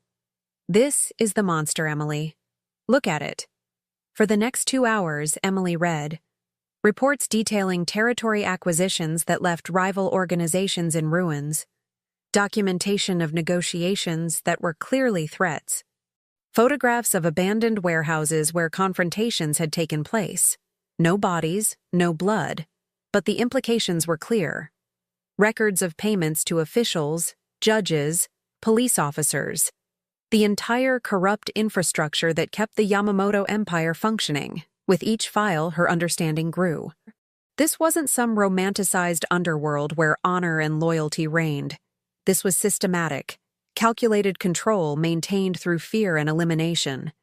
Speaker 1: This is the monster, Emily. Look at it. For the next 2 hours, Emily read. Reports detailing territory acquisitions that left rival organizations in ruins. Documentation of negotiations that were clearly threats. Photographs of abandoned warehouses where confrontations had taken place. No bodies, no blood, but the implications were clear. Records of payments to officials, judges, police officers. The entire corrupt infrastructure that kept the Yamamoto Empire functioning. With each file, her understanding grew. This wasn't some romanticized underworld where honor and loyalty reigned. This was systematic, calculated control maintained through fear and elimination.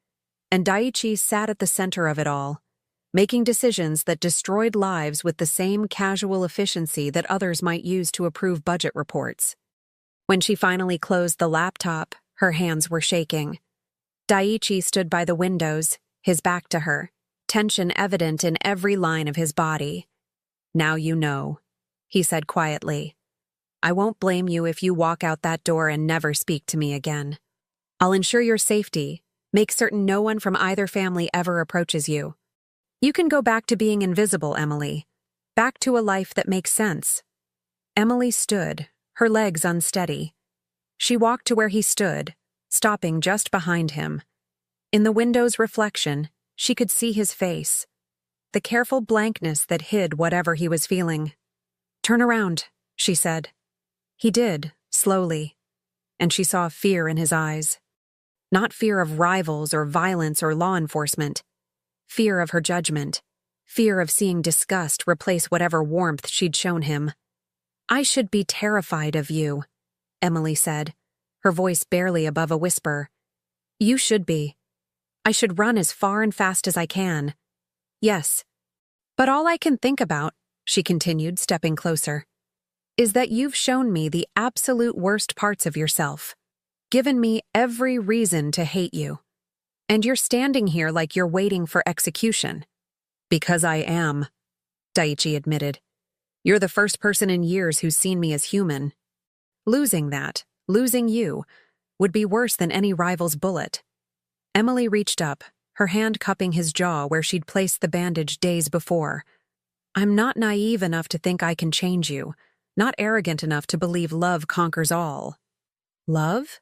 Speaker 1: And Daiichi sat at the center of it all, making decisions that destroyed lives with the same casual efficiency that others might use to approve budget reports. When she finally closed the laptop, her hands were shaking. Daiichi stood by the windows, his back to her, tension evident in every line of his body. Now you know, he said quietly. I won't blame you if you walk out that door and never speak to me again. I'll ensure your safety, make certain no one from either family ever approaches you. You can go back to being invisible, Emily. Back to a life that makes sense. Emily stood, her legs unsteady. She walked to where he stood, stopping just behind him. In the window's reflection, she could see his face. The careful blankness that hid whatever he was feeling. Turn around, she said. He did, slowly, and she saw fear in his eyes. Not fear of rivals or violence or law enforcement. Fear of her judgment. Fear of seeing disgust replace whatever warmth she'd shown him. I should be terrified of you, Emily said, her voice barely above a whisper. You should be. I should run as far and fast as I can. Yes. But all I can think about, she continued, stepping closer, is that you've shown me the absolute worst parts of yourself, given me every reason to hate you. And you're standing here like you're waiting for execution. Because I am, Daiichi admitted. You're the first person in years who's seen me as human. Losing you, would be worse than any rival's bullet. Emily reached up, her hand cupping his jaw where she'd placed the bandage days before. I'm not naive enough to think I can change you. Not arrogant enough to believe love conquers all. Love?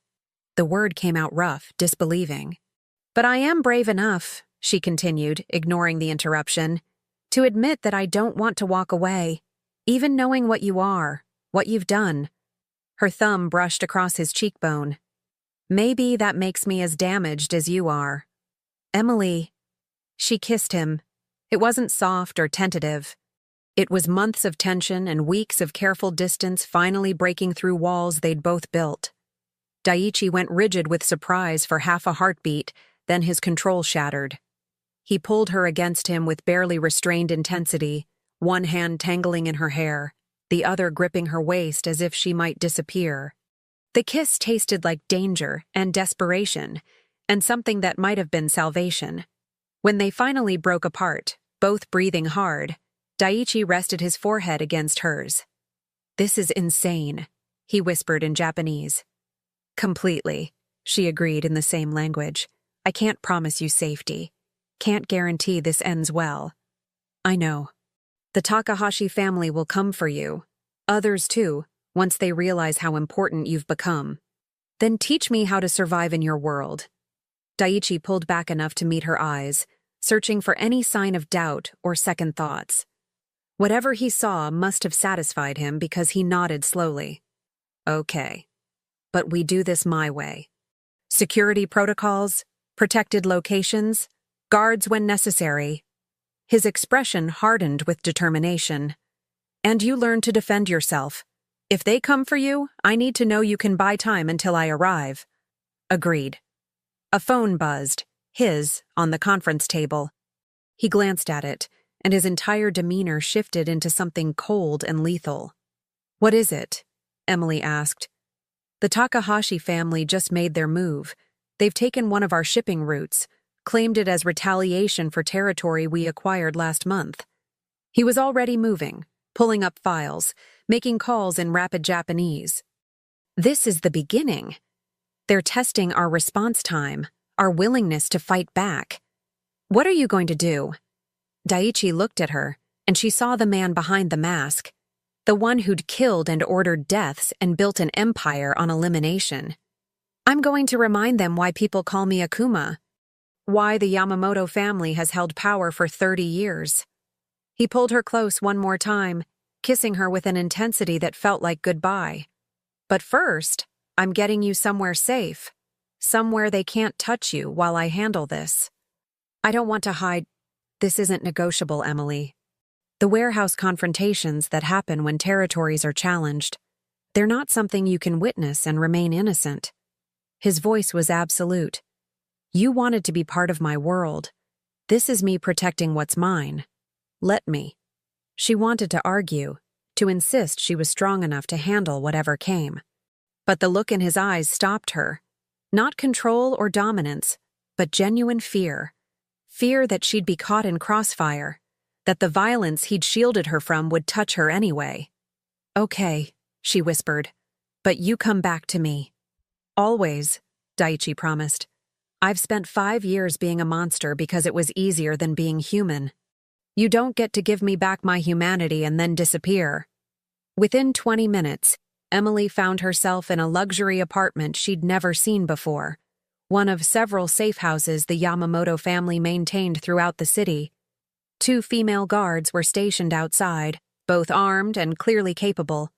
Speaker 1: The word came out rough, disbelieving. But I am brave enough, she continued, ignoring the interruption, to admit that I don't want to walk away, even knowing what you are, what you've done. Her thumb brushed across his cheekbone. Maybe that makes me as damaged as you are. Emily. She kissed him. It wasn't soft or tentative. It was months of tension and weeks of careful distance finally breaking through walls they'd both built. Daiichi went rigid with surprise for half a heartbeat, then his control shattered. He pulled her against him with barely restrained intensity, one hand tangling in her hair, the other gripping her waist as if she might disappear. The kiss tasted like danger and desperation, and something that might have been salvation. When they finally broke apart, both breathing hard, Daiichi rested his forehead against hers. This is insane, he whispered in Japanese. Completely, she agreed in the same language. I can't promise you safety. Can't guarantee this ends well. I know. The Takahashi family will come for you. Others too, once they realize how important you've become. Then teach me how to survive in your world. Daiichi pulled back enough to meet her eyes, searching for any sign of doubt or second thoughts. Whatever he saw must have satisfied him because he nodded slowly. Okay. But we do this my way. Security protocols, protected locations, guards when necessary. His expression hardened with determination. And you learn to defend yourself. If they come for you, I need to know you can buy time until I arrive. Agreed. A phone buzzed, his, on the conference table. He glanced at it, and his entire demeanor shifted into something cold and lethal. What is it? Emily asked. The Takahashi family just made their move. They've taken one of our shipping routes, claimed it as retaliation for territory we acquired last month. He was already moving, pulling up files, making calls in rapid Japanese. This is the beginning. They're testing our response time, our willingness to fight back. What are you going to do? Daiichi looked at her, and she saw the man behind the mask, the one who'd killed and ordered deaths and built an empire on elimination. I'm going to remind them why people call me Akuma, why the Yamamoto family has held power for 30 years. He pulled her close one more time, kissing her with an intensity that felt like goodbye. But first, I'm getting you somewhere safe, somewhere they can't touch you while I handle this. I don't want to hide. This isn't negotiable, Emily. The warehouse confrontations that happen when territories are challenged, they're not something you can witness and remain innocent. His voice was absolute. You wanted to be part of my world. This is me protecting what's mine. Let me. She wanted to argue, to insist she was strong enough to handle whatever came. But the look in his eyes stopped her. Not control or dominance, but genuine fear. Fear that she'd be caught in crossfire, that the violence he'd shielded her from would touch her anyway. Okay, she whispered, but you come back to me. Always, Daiichi promised. I've spent 5 years being a monster because it was easier than being human. You don't get to give me back my humanity and then disappear. Within 20 minutes, Emily found herself in a luxury apartment she'd never seen before, one of several safe houses the Yamamoto family maintained throughout the city. 2 female guards were stationed outside, both armed and clearly capable.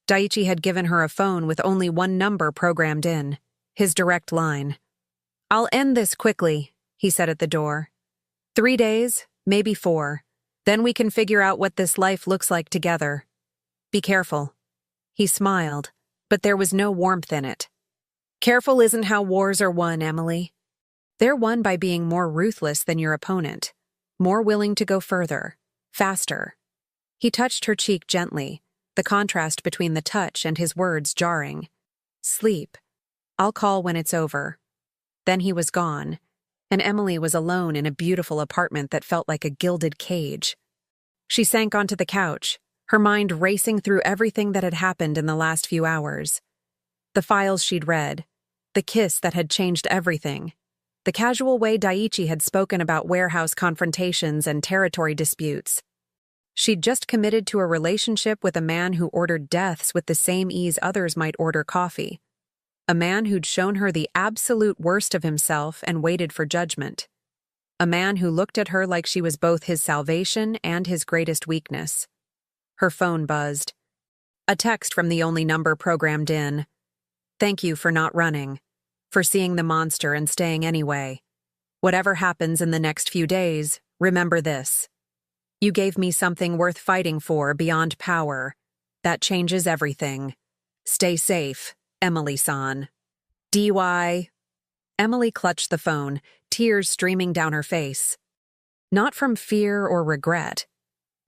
Speaker 1: Daiichi had given her a phone with only one number programmed in, his direct line. I'll end this quickly, he said at the door. 3 days, maybe 4. Then we can figure out what this life looks like together. Be careful. He smiled, but there was no warmth in it. Careful isn't how wars are won, Emily. They're won by being more ruthless than your opponent, more willing to go further, faster. He touched her cheek gently, the contrast between the touch and his words jarring. Sleep. I'll call when it's over. Then he was gone, and Emily was alone in a beautiful apartment that felt like a gilded cage. She sank onto the couch, her mind racing through everything that had happened in the last few hours. The files she'd read, the kiss that had changed everything, the casual way Daiichi had spoken about warehouse confrontations and territory disputes. She'd just committed to a relationship with a man who ordered deaths with the same ease others might order coffee. A man who'd shown her the absolute worst of himself and waited for judgment. A man who looked at her like she was both his salvation and his greatest weakness. Her phone buzzed. A text from the only number programmed in. Thank you for not running, for seeing the monster and staying anyway. Whatever happens in the next few days, remember this. You gave me something worth fighting for beyond power. That changes everything. Stay safe, Emily-san. DY. Emily clutched the phone, tears streaming down her face. Not from fear or regret,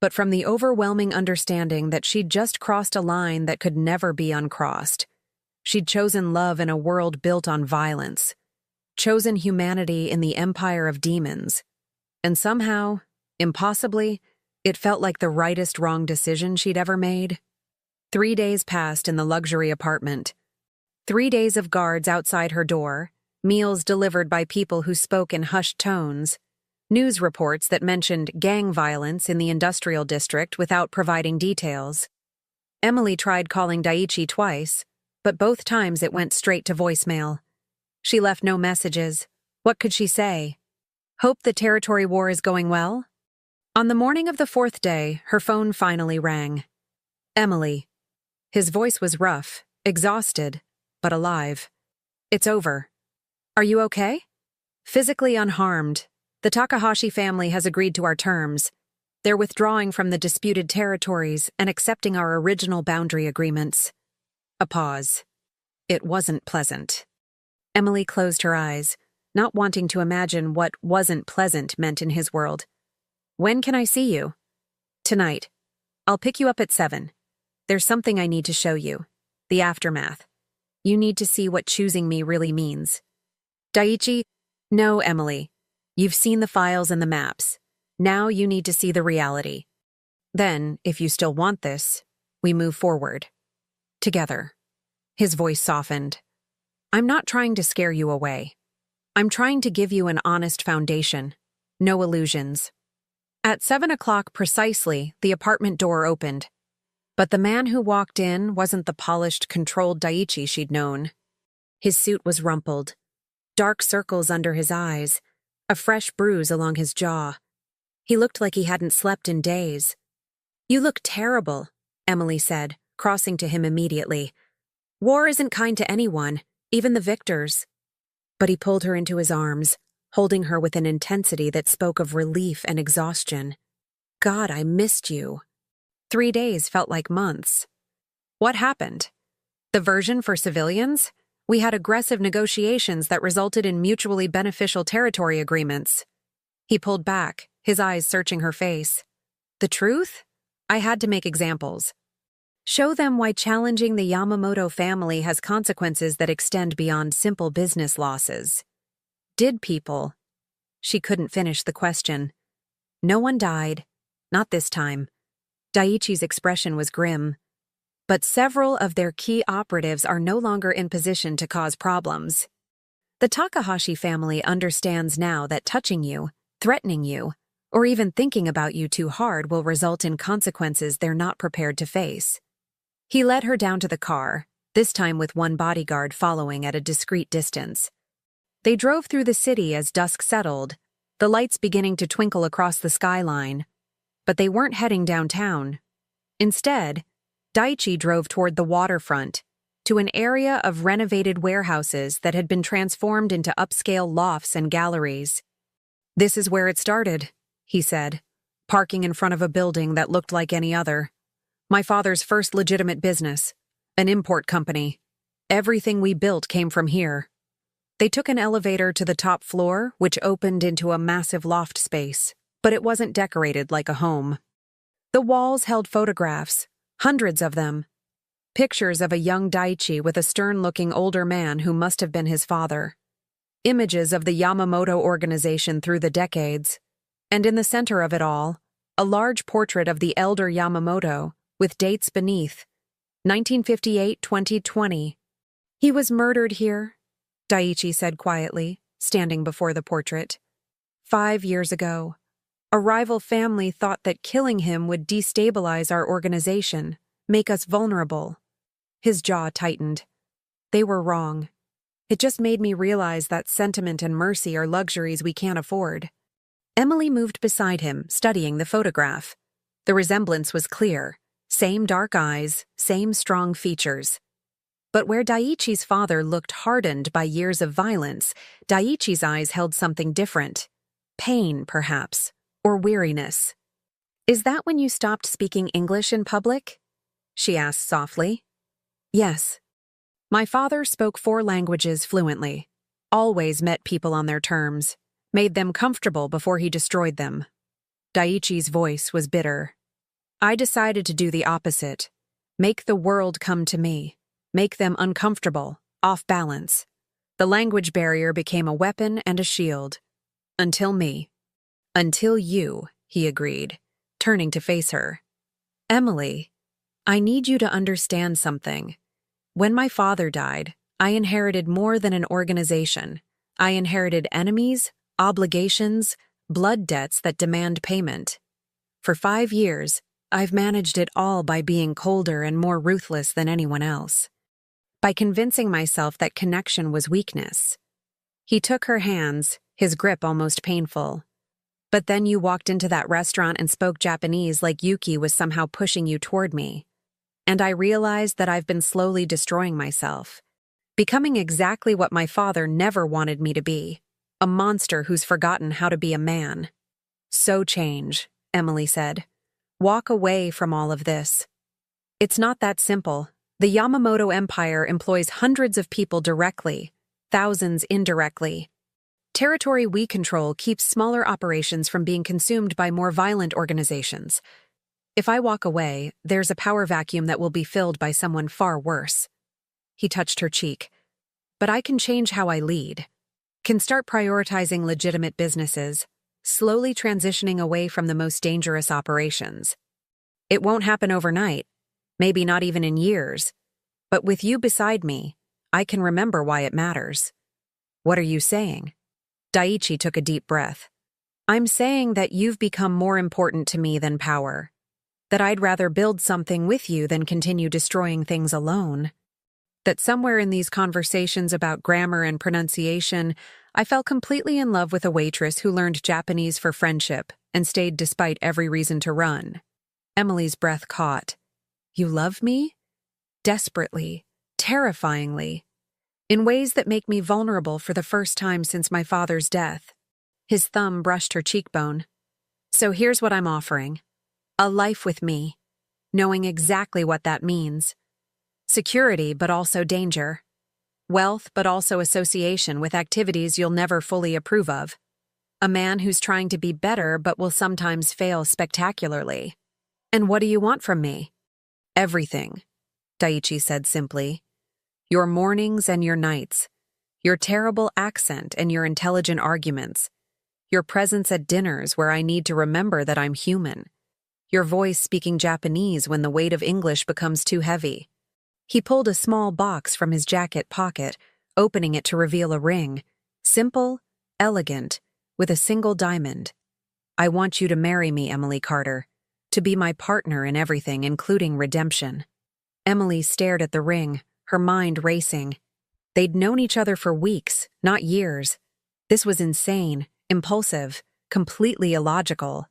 Speaker 1: but from the overwhelming understanding that she'd just crossed a line that could never be uncrossed. She'd chosen love in a world built on violence, chosen humanity in the empire of demons. And somehow, impossibly, it felt like the rightest wrong decision she'd ever made. 3 days passed in the luxury apartment. 3 days of guards outside her door, meals delivered by people who spoke in hushed tones, news reports that mentioned gang violence in the industrial district without providing details. Emily tried calling Daiichi twice, but both times it went straight to voicemail. She left no messages. What could she say? Hope the territory war is going well? On the morning of the 4th day, her phone finally rang. Emily. His voice was rough, exhausted, but alive. It's over. Are you okay? Physically unharmed. The Takahashi family has agreed to our terms. They're withdrawing from the disputed territories and accepting our original boundary agreements. A pause. It wasn't pleasant. Emily closed her eyes, not wanting to imagine what wasn't pleasant meant in his world. When can I see you? Tonight. I'll pick you up at 7. There's something I need to show you. The aftermath. You need to see what choosing me really means. Daiichi? No, Emily. You've seen the files and the maps. Now you need to see the reality. Then, if you still want this, we move forward. Together. His voice softened. I'm not trying to scare you away. I'm trying to give you an honest foundation. No illusions. At 7 o'clock precisely, the apartment door opened. But the man who walked in wasn't the polished, controlled Daiichi she'd known. His suit was rumpled. Dark circles under his eyes. A fresh bruise along his jaw. He looked like he hadn't slept in days. You look terrible, Emily said, crossing to him immediately. War isn't kind to anyone, even the victors. But he pulled her into his arms, holding her with an intensity that spoke of relief and exhaustion. God, I missed you. 3 days felt like months. What happened? The version for civilians? We had aggressive negotiations that resulted in mutually beneficial territory agreements. He pulled back, his eyes searching her face. The truth? I had to make examples. Show them why challenging the Yamamoto family has consequences that extend beyond simple business losses. Did people? She couldn't finish the question. No one died. Not this time. Daiichi's expression was grim. But several of their key operatives are no longer in position to cause problems. The Takahashi family understands now that touching you, threatening you, or even thinking about you too hard will result in consequences they're not prepared to face. He led her down to the car, this time with one bodyguard following at a discreet distance. They drove through the city as dusk settled, the lights beginning to twinkle across the skyline. But they weren't heading downtown. Instead, Daiichi drove toward the waterfront, to an area of renovated warehouses that had been transformed into upscale lofts and galleries. This is where it started, he said, parking in front of a building that looked like any other. My father's first legitimate business, an import company. Everything we built came from here. They took an elevator to the top floor, which opened into a massive loft space. But it wasn't decorated like a home. The walls held photographs, hundreds of them. Pictures of a young Daiichi with a stern-looking older man who must have been his father. Images of the Yamamoto organization through the decades. And in the center of it all, a large portrait of the elder Yamamoto, with dates beneath. 1958-2020. He was murdered here, Daiichi said quietly, standing before the portrait. 5 years ago. A rival family thought that killing him would destabilize our organization, make us vulnerable. His jaw tightened. They were wrong. It just made me realize that sentiment and mercy are luxuries we can't afford. Emily moved beside him, studying the photograph. The resemblance was clear. Same dark eyes, same strong features. But where Daiichi's father looked hardened by years of violence, Daiichi's eyes held something different. Pain, perhaps. Or weariness. Is that when you stopped speaking English in public? She asked softly. Yes. My father spoke 4 languages fluently, always met people on their terms, made them comfortable before he destroyed them. Daiichi's voice was bitter. I decided to do the opposite. Make the world come to me. Make them uncomfortable, off balance. The language barrier became a weapon and a shield. Until me. Until you, he agreed, turning to face her. Emily, I need you to understand something. When my father died, I inherited more than an organization. I inherited enemies, obligations, blood debts that demand payment. For 5 years, I've managed it all by being colder and more ruthless than anyone else. By convincing myself that connection was weakness. He took her hands, his grip almost painful. But then you walked into that restaurant and spoke Japanese like Yuki was somehow pushing you toward me. And I realized that I've been slowly destroying myself. Becoming exactly what my father never wanted me to be. A monster who's forgotten how to be a man. So change. Emily said. Walk away from all of this. It's not that simple. The Yamamoto Empire employs hundreds of people directly, thousands indirectly. Territory we control keeps smaller operations from being consumed by more violent organizations. If I walk away, there's a power vacuum that will be filled by someone far worse. He touched her cheek. But I can change how I lead. Can start prioritizing legitimate businesses, slowly transitioning away from the most dangerous operations. It won't happen overnight, maybe not even in years, but with you beside me, I can remember why it matters. What are you saying? Daiichi took a deep breath. I'm saying that you've become more important to me than power. That I'd rather build something with you than continue destroying things alone. That somewhere in these conversations about grammar and pronunciation, I fell completely in love with a waitress who learned Japanese for friendship and stayed despite every reason to run. Emily's breath caught. You love me? Desperately, terrifyingly, in ways that make me vulnerable for the first time since my father's death. His thumb brushed her cheekbone. So here's what I'm offering. A life with me, knowing exactly what that means. Security, but also danger. Wealth, but also association with activities you'll never fully approve of. A man who's trying to be better but will sometimes fail spectacularly. And what do you want from me? Everything, Daiichi said simply. Your mornings and your nights. Your terrible accent and your intelligent arguments. Your presence at dinners where I need to remember that I'm human. Your voice speaking Japanese when the weight of English becomes too heavy. He pulled a small box from his jacket pocket, opening it to reveal a ring. Simple, elegant, with a single diamond. I want you to marry me, Emily Carter. To be my partner in everything, including redemption. Emily stared at the ring, her mind racing. They'd known each other for weeks, not years. This was insane, impulsive, completely illogical.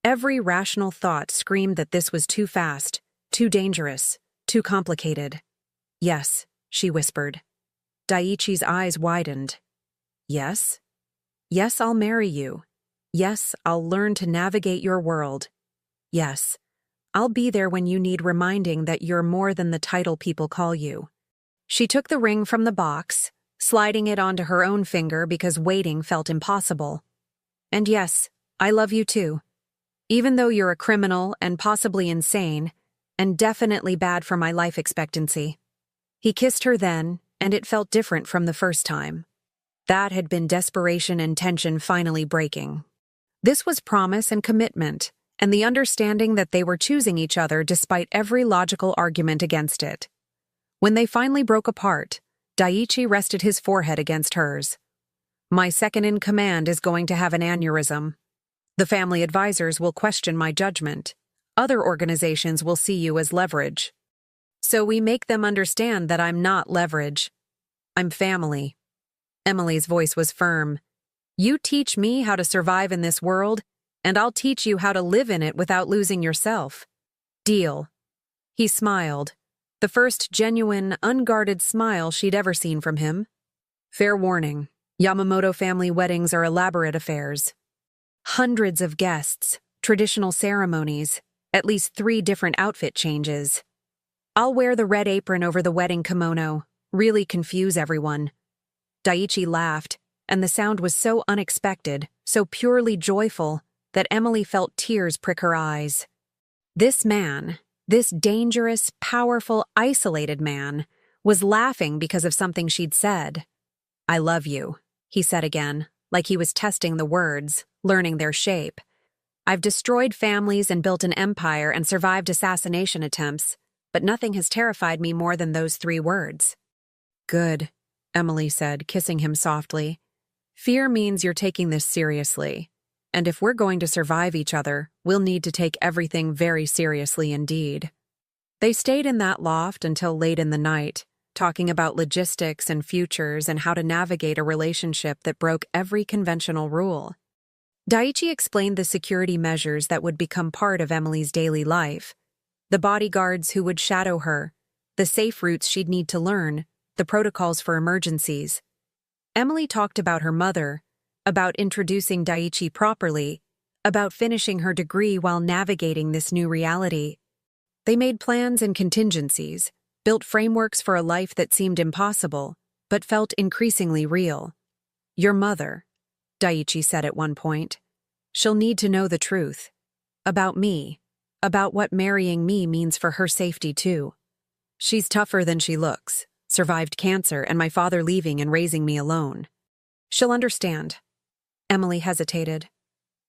Speaker 1: Every rational thought screamed that this was too fast, too dangerous, too complicated. Yes, she whispered. Daiichi's eyes widened. Yes? Yes, I'll marry you. Yes, I'll learn to navigate your world. Yes, I'll be there when you need reminding that you're more than the title people call you. She took the ring from the box, sliding it onto her own finger because waiting felt impossible. And yes, I love you too. Even though you're a criminal and possibly insane, and definitely bad for my life expectancy. He kissed her then, and it felt different from the first time. That had been desperation and tension finally breaking. This was promise and commitment, and the understanding that they were choosing each other despite every logical argument against it. When they finally broke apart, Daiichi rested his forehead against hers. My second in command is going to have an aneurysm. The family advisors will question my judgment. Other organizations will see you as leverage. So we make them understand that I'm not leverage. I'm family. Emily's voice was firm. You teach me how to survive in this world, and I'll teach you how to live in it without losing yourself. Deal. He smiled, the first genuine, unguarded smile she'd ever seen from him. Fair warning, Yamamoto family weddings are elaborate affairs. Hundreds of guests, traditional ceremonies, at least 3 different outfit changes. I'll wear the red apron over the wedding kimono, really confuse everyone. Daiichi laughed, and the sound was so unexpected, so purely joyful, that Emily felt tears prick her eyes. This man, this dangerous, powerful, isolated man, was laughing because of something she'd said. I love you, he said again, like he was testing the words, learning their shape. I've destroyed families and built an empire and survived assassination attempts, but nothing has terrified me more than those 3 words. Good, Emily said, kissing him softly. Fear means you're taking this seriously, and if we're going to survive each other, we'll need to take everything very seriously indeed. They stayed in that loft until late in the night, talking about logistics and futures and how to navigate a relationship that broke every conventional rule. Daiichi explained the security measures that would become part of Emily's daily life, the bodyguards who would shadow her, the safe routes she'd need to learn, the protocols for emergencies. Emily talked about her mother, about introducing Daiichi properly, about finishing her degree while navigating this new reality. They made plans and contingencies, built frameworks for a life that seemed impossible, but felt increasingly real. "Your mother," Daiichi said at one point. "She'll need to know the truth. About me. About what marrying me means for her safety, too. She's tougher than she looks, survived cancer and my father leaving and raising me alone. She'll understand." Emily hesitated.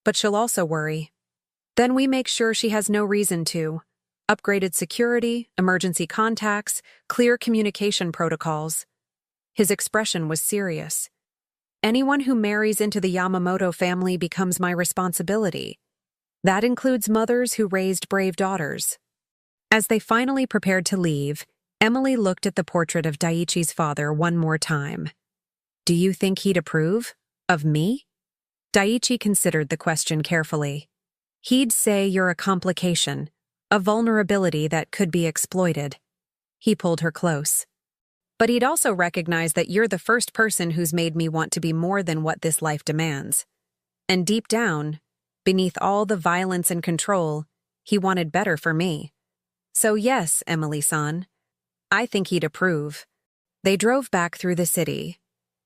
Speaker 1: "But she'll also worry. Then we make sure she has no reason to. Upgraded security, emergency contacts, clear communication protocols." His expression was serious. "Anyone who marries into the Yamamoto family becomes my responsibility. That includes mothers who raised brave daughters." As they finally prepared to leave, Emily looked at the portrait of Daiichi's father one more time. "Do you think he'd approve? Of me?" Daiichi considered the question carefully. "He'd say you're a complication, a vulnerability that could be exploited." He pulled her close. "But he'd also recognize that you're the first person who's made me want to be more than what this life demands. And deep down, beneath all the violence and control, he wanted better for me. So yes, Emily-san, I think he'd approve." They drove back through the city,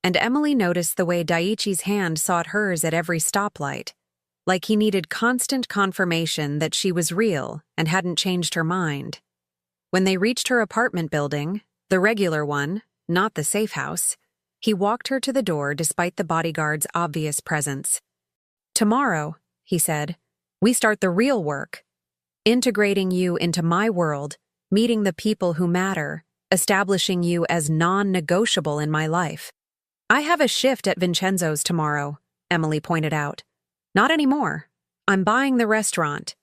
Speaker 1: and Emily noticed the way Daiichi's hand sought hers at every stoplight, like he needed constant confirmation that she was real and hadn't changed her mind. When they reached her apartment building, the regular one, not the safe house, he walked her to the door despite the bodyguard's obvious presence. "Tomorrow," he said, "we start the real work. Integrating you into my world, meeting the people who matter, establishing you as non-negotiable in my life." "I have a shift at Vincenzo's tomorrow," Emily pointed out. "Not anymore. I'm buying the restaurant.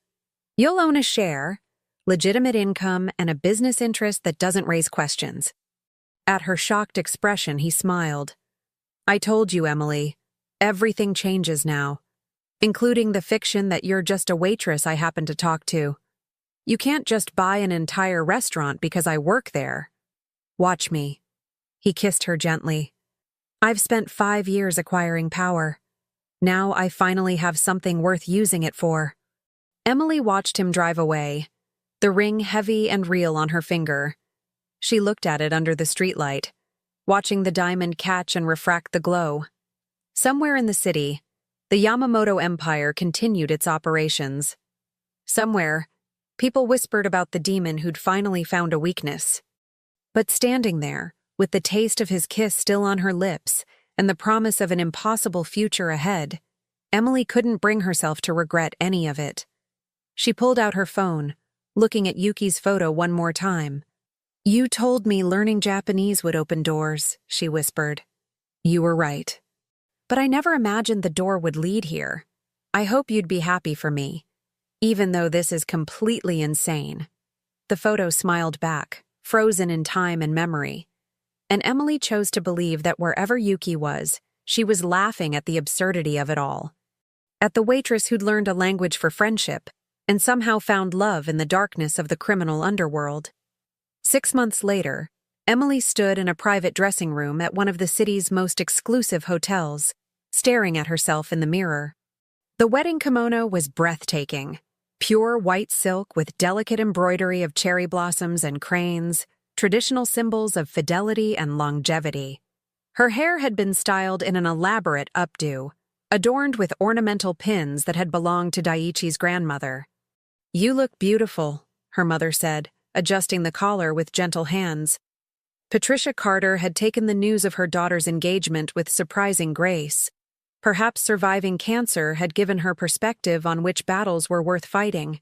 Speaker 1: You'll own a share, legitimate income, and a business interest that doesn't raise questions." At her shocked expression, he smiled. "I told you, Emily, everything changes now, including the fiction that you're just a waitress I happen to talk to. You can't just buy an entire restaurant because I work there. Watch me." He kissed her gently. "I've spent 5 years acquiring power. Now I finally have something worth using it for." Emily watched him drive away, the ring heavy and real on her finger. She looked at it under the streetlight, watching the diamond catch and refract the glow. Somewhere in the city, the Yamamoto Empire continued its operations. Somewhere, people whispered about the demon who'd finally found a weakness. But standing there, with the taste of his kiss still on her lips and the promise of an impossible future ahead, Emily couldn't bring herself to regret any of it. She pulled out her phone, looking at Yuki's photo one more time. "You told me learning Japanese would open doors," she whispered. "You were right. But I never imagined the door would lead here. I hope you'd be happy for me, even though this is completely insane." The photo smiled back, frozen in time and memory. And Emily chose to believe that wherever Yuki was, she was laughing at the absurdity of it all. At the waitress who'd learned a language for friendship and somehow found love in the darkness of the criminal underworld. 6 months later, Emily stood in a private dressing room at one of the city's most exclusive hotels, staring at herself in the mirror. The wedding kimono was breathtaking. Pure white silk with delicate embroidery of cherry blossoms and cranes, traditional symbols of fidelity and longevity. Her hair had been styled in an elaborate updo, adorned with ornamental pins that had belonged to Daiichi's grandmother. "You look beautiful," her mother said, adjusting the collar with gentle hands. Patricia Carter had taken the news of her daughter's engagement with surprising grace. Perhaps surviving cancer had given her perspective on which battles were worth fighting.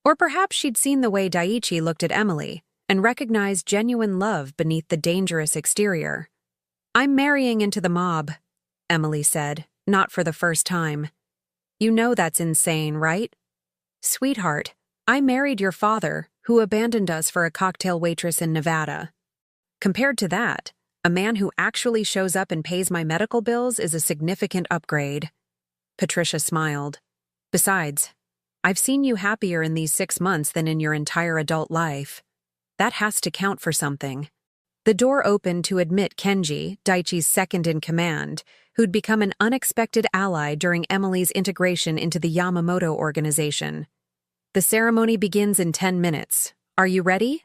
Speaker 1: Or perhaps she'd seen the way Daiichi looked at Emily and recognized genuine love beneath the dangerous exterior. "I'm marrying into the mob," Emily said, not for the first time. "You know that's insane, right?" "Sweetheart, I married your father, who abandoned us for a cocktail waitress in Nevada. Compared to that, a man who actually shows up and pays my medical bills is a significant upgrade." Patricia smiled. "Besides, I've seen you happier in these 6 months than in your entire adult life. That has to count for something." The door opened to admit Kenji, Daichi's second-in-command, who'd become an unexpected ally during Emily's integration into the Yamamoto organization. The ceremony begins in 10 minutes. Are you ready?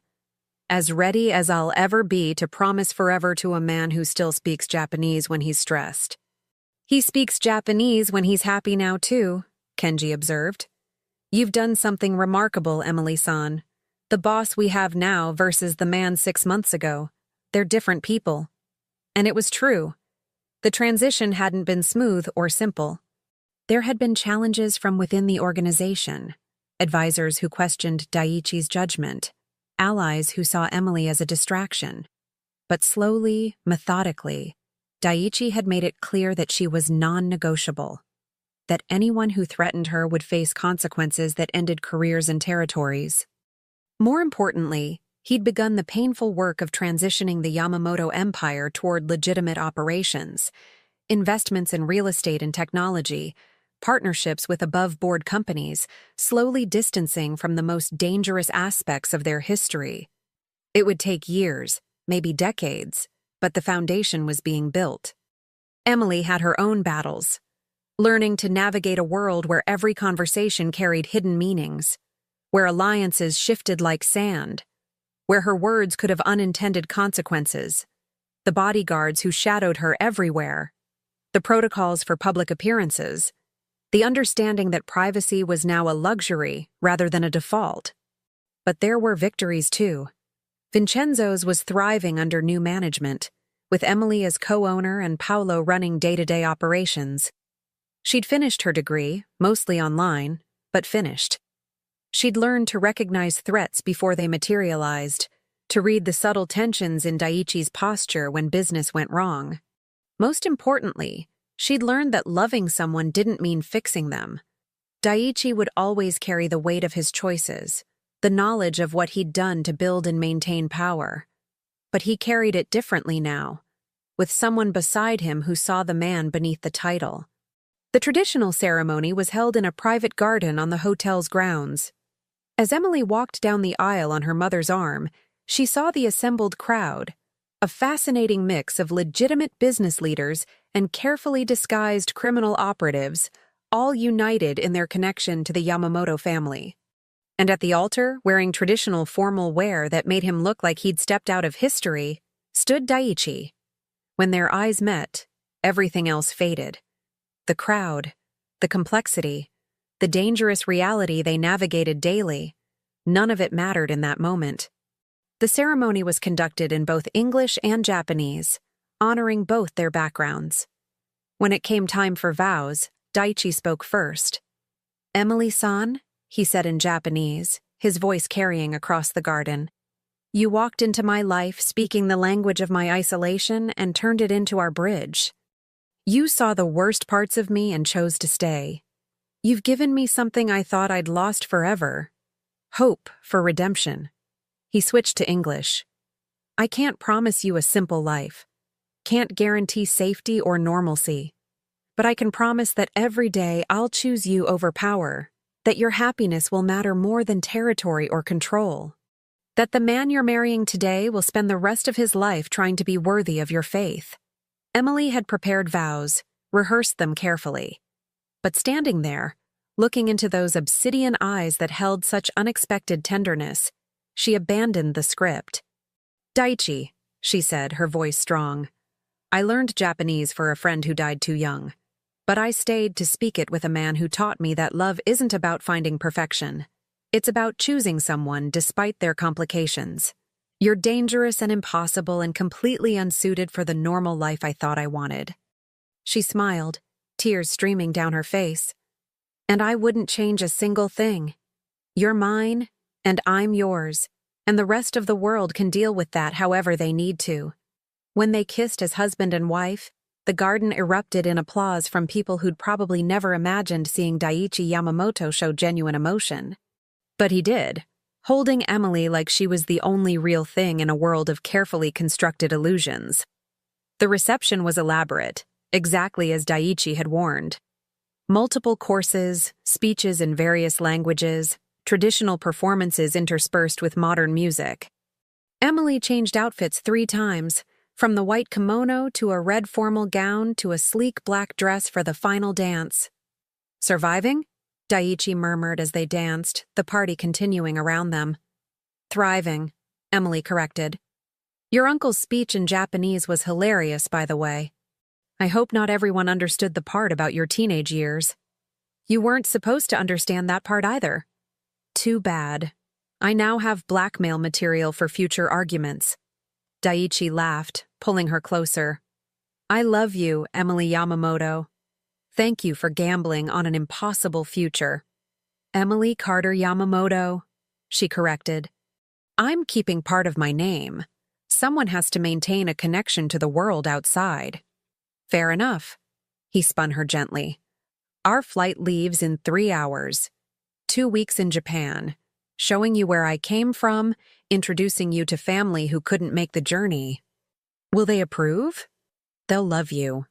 Speaker 1: As ready as I'll ever be to promise forever to a man who still speaks Japanese when he's stressed. He speaks Japanese when he's happy now too, Kenji observed. You've done something remarkable, Emily-san. The boss we have now versus the man 6 months ago. They're different people. And it was true. The transition hadn't been smooth or simple. There had been challenges from within the organization. Advisors who questioned Daiichi's judgment. Allies who saw Emily as a distraction. But slowly, methodically, Daiichi had made it clear that she was non-negotiable. That anyone who threatened her would face consequences that ended careers and territories. More importantly, he'd begun the painful work of transitioning the Yamamoto empire toward legitimate operations, investments in real estate and technology, partnerships with above-board companies, slowly distancing from the most dangerous aspects of their history. It would take years, maybe decades, but the foundation was being built. Emily had her own battles, learning to navigate a world where every conversation carried hidden meanings, where alliances shifted like sand, where her words could have unintended consequences, the bodyguards who shadowed her everywhere, the protocols for public appearances, the understanding that privacy was now a luxury rather than a default. But there were victories too. Vincenzo's was thriving under new management, with Emily as co-owner and Paolo running day-to-day operations. She'd finished her degree, mostly online, but finished. She'd learned to recognize threats before they materialized, to read the subtle tensions in Daiichi's posture when business went wrong. Most importantly, she'd learned that loving someone didn't mean fixing them. Daiichi would always carry the weight of his choices, the knowledge of what he'd done to build and maintain power. But he carried it differently now, with someone beside him who saw the man beneath the title. The traditional ceremony was held in a private garden on the hotel's grounds. As Emily walked down the aisle on her mother's arm, she saw the assembled crowd, a fascinating mix of legitimate business leaders and carefully disguised criminal operatives, all united in their connection to the Yamamoto family. And at the altar, wearing traditional formal wear that made him look like he'd stepped out of history, stood Daiichi. When their eyes met, everything else faded. The crowd, the complexity, the dangerous reality they navigated daily, none of it mattered in that moment. The ceremony was conducted in both English and Japanese, honoring both their backgrounds. When it came time for vows, Daiichi spoke first. "Emily-san," he said in Japanese, his voice carrying across the garden. "You walked into my life speaking the language of my isolation and turned it into our bridge. You saw the worst parts of me and chose to stay. You've given me something I thought I'd lost forever. Hope for redemption." He switched to English. "I can't promise you a simple life. Can't guarantee safety or normalcy. But I can promise that every day I'll choose you over power, that your happiness will matter more than territory or control, that the man you're marrying today will spend the rest of his life trying to be worthy of your faith." Emily had prepared vows, rehearsed them carefully. But standing there, looking into those obsidian eyes that held such unexpected tenderness, she abandoned the script. "Daiichi," she said, her voice strong. "I learned Japanese for a friend who died too young. But I stayed to speak it with a man who taught me that love isn't about finding perfection. It's about choosing someone despite their complications. You're dangerous and impossible and completely unsuited for the normal life I thought I wanted." She smiled, tears streaming down her face. "And I wouldn't change a single thing. You're mine, and I'm yours, and the rest of the world can deal with that however they need to." When they kissed as husband and wife, the garden erupted in applause from people who'd probably never imagined seeing Daiichi Yamamoto show genuine emotion. But he did, holding Emily like she was the only real thing in a world of carefully constructed illusions. The reception was elaborate, exactly as Daiichi had warned. Multiple courses, speeches in various languages, traditional performances interspersed with modern music. Emily changed outfits 3 times, from the white kimono to a red formal gown to a sleek black dress for the final dance. Surviving? Daiichi murmured as they danced, the party continuing around them. Thriving, Emily corrected. Your uncle's speech in Japanese was hilarious, by the way. I hope not everyone understood the part about your teenage years. You weren't supposed to understand that part either. Too bad. I now have blackmail material for future arguments. Daiichi laughed, pulling her closer. I love you, Emily Yamamoto. Thank you for gambling on an impossible future. Emily Carter Yamamoto, she corrected. I'm keeping part of my name. Someone has to maintain a connection to the world outside. Fair enough. He spun her gently. Our flight leaves in 3 hours. 2 weeks in Japan. Showing you where I came from, introducing you to family who couldn't make the journey. Will they approve? They'll love you.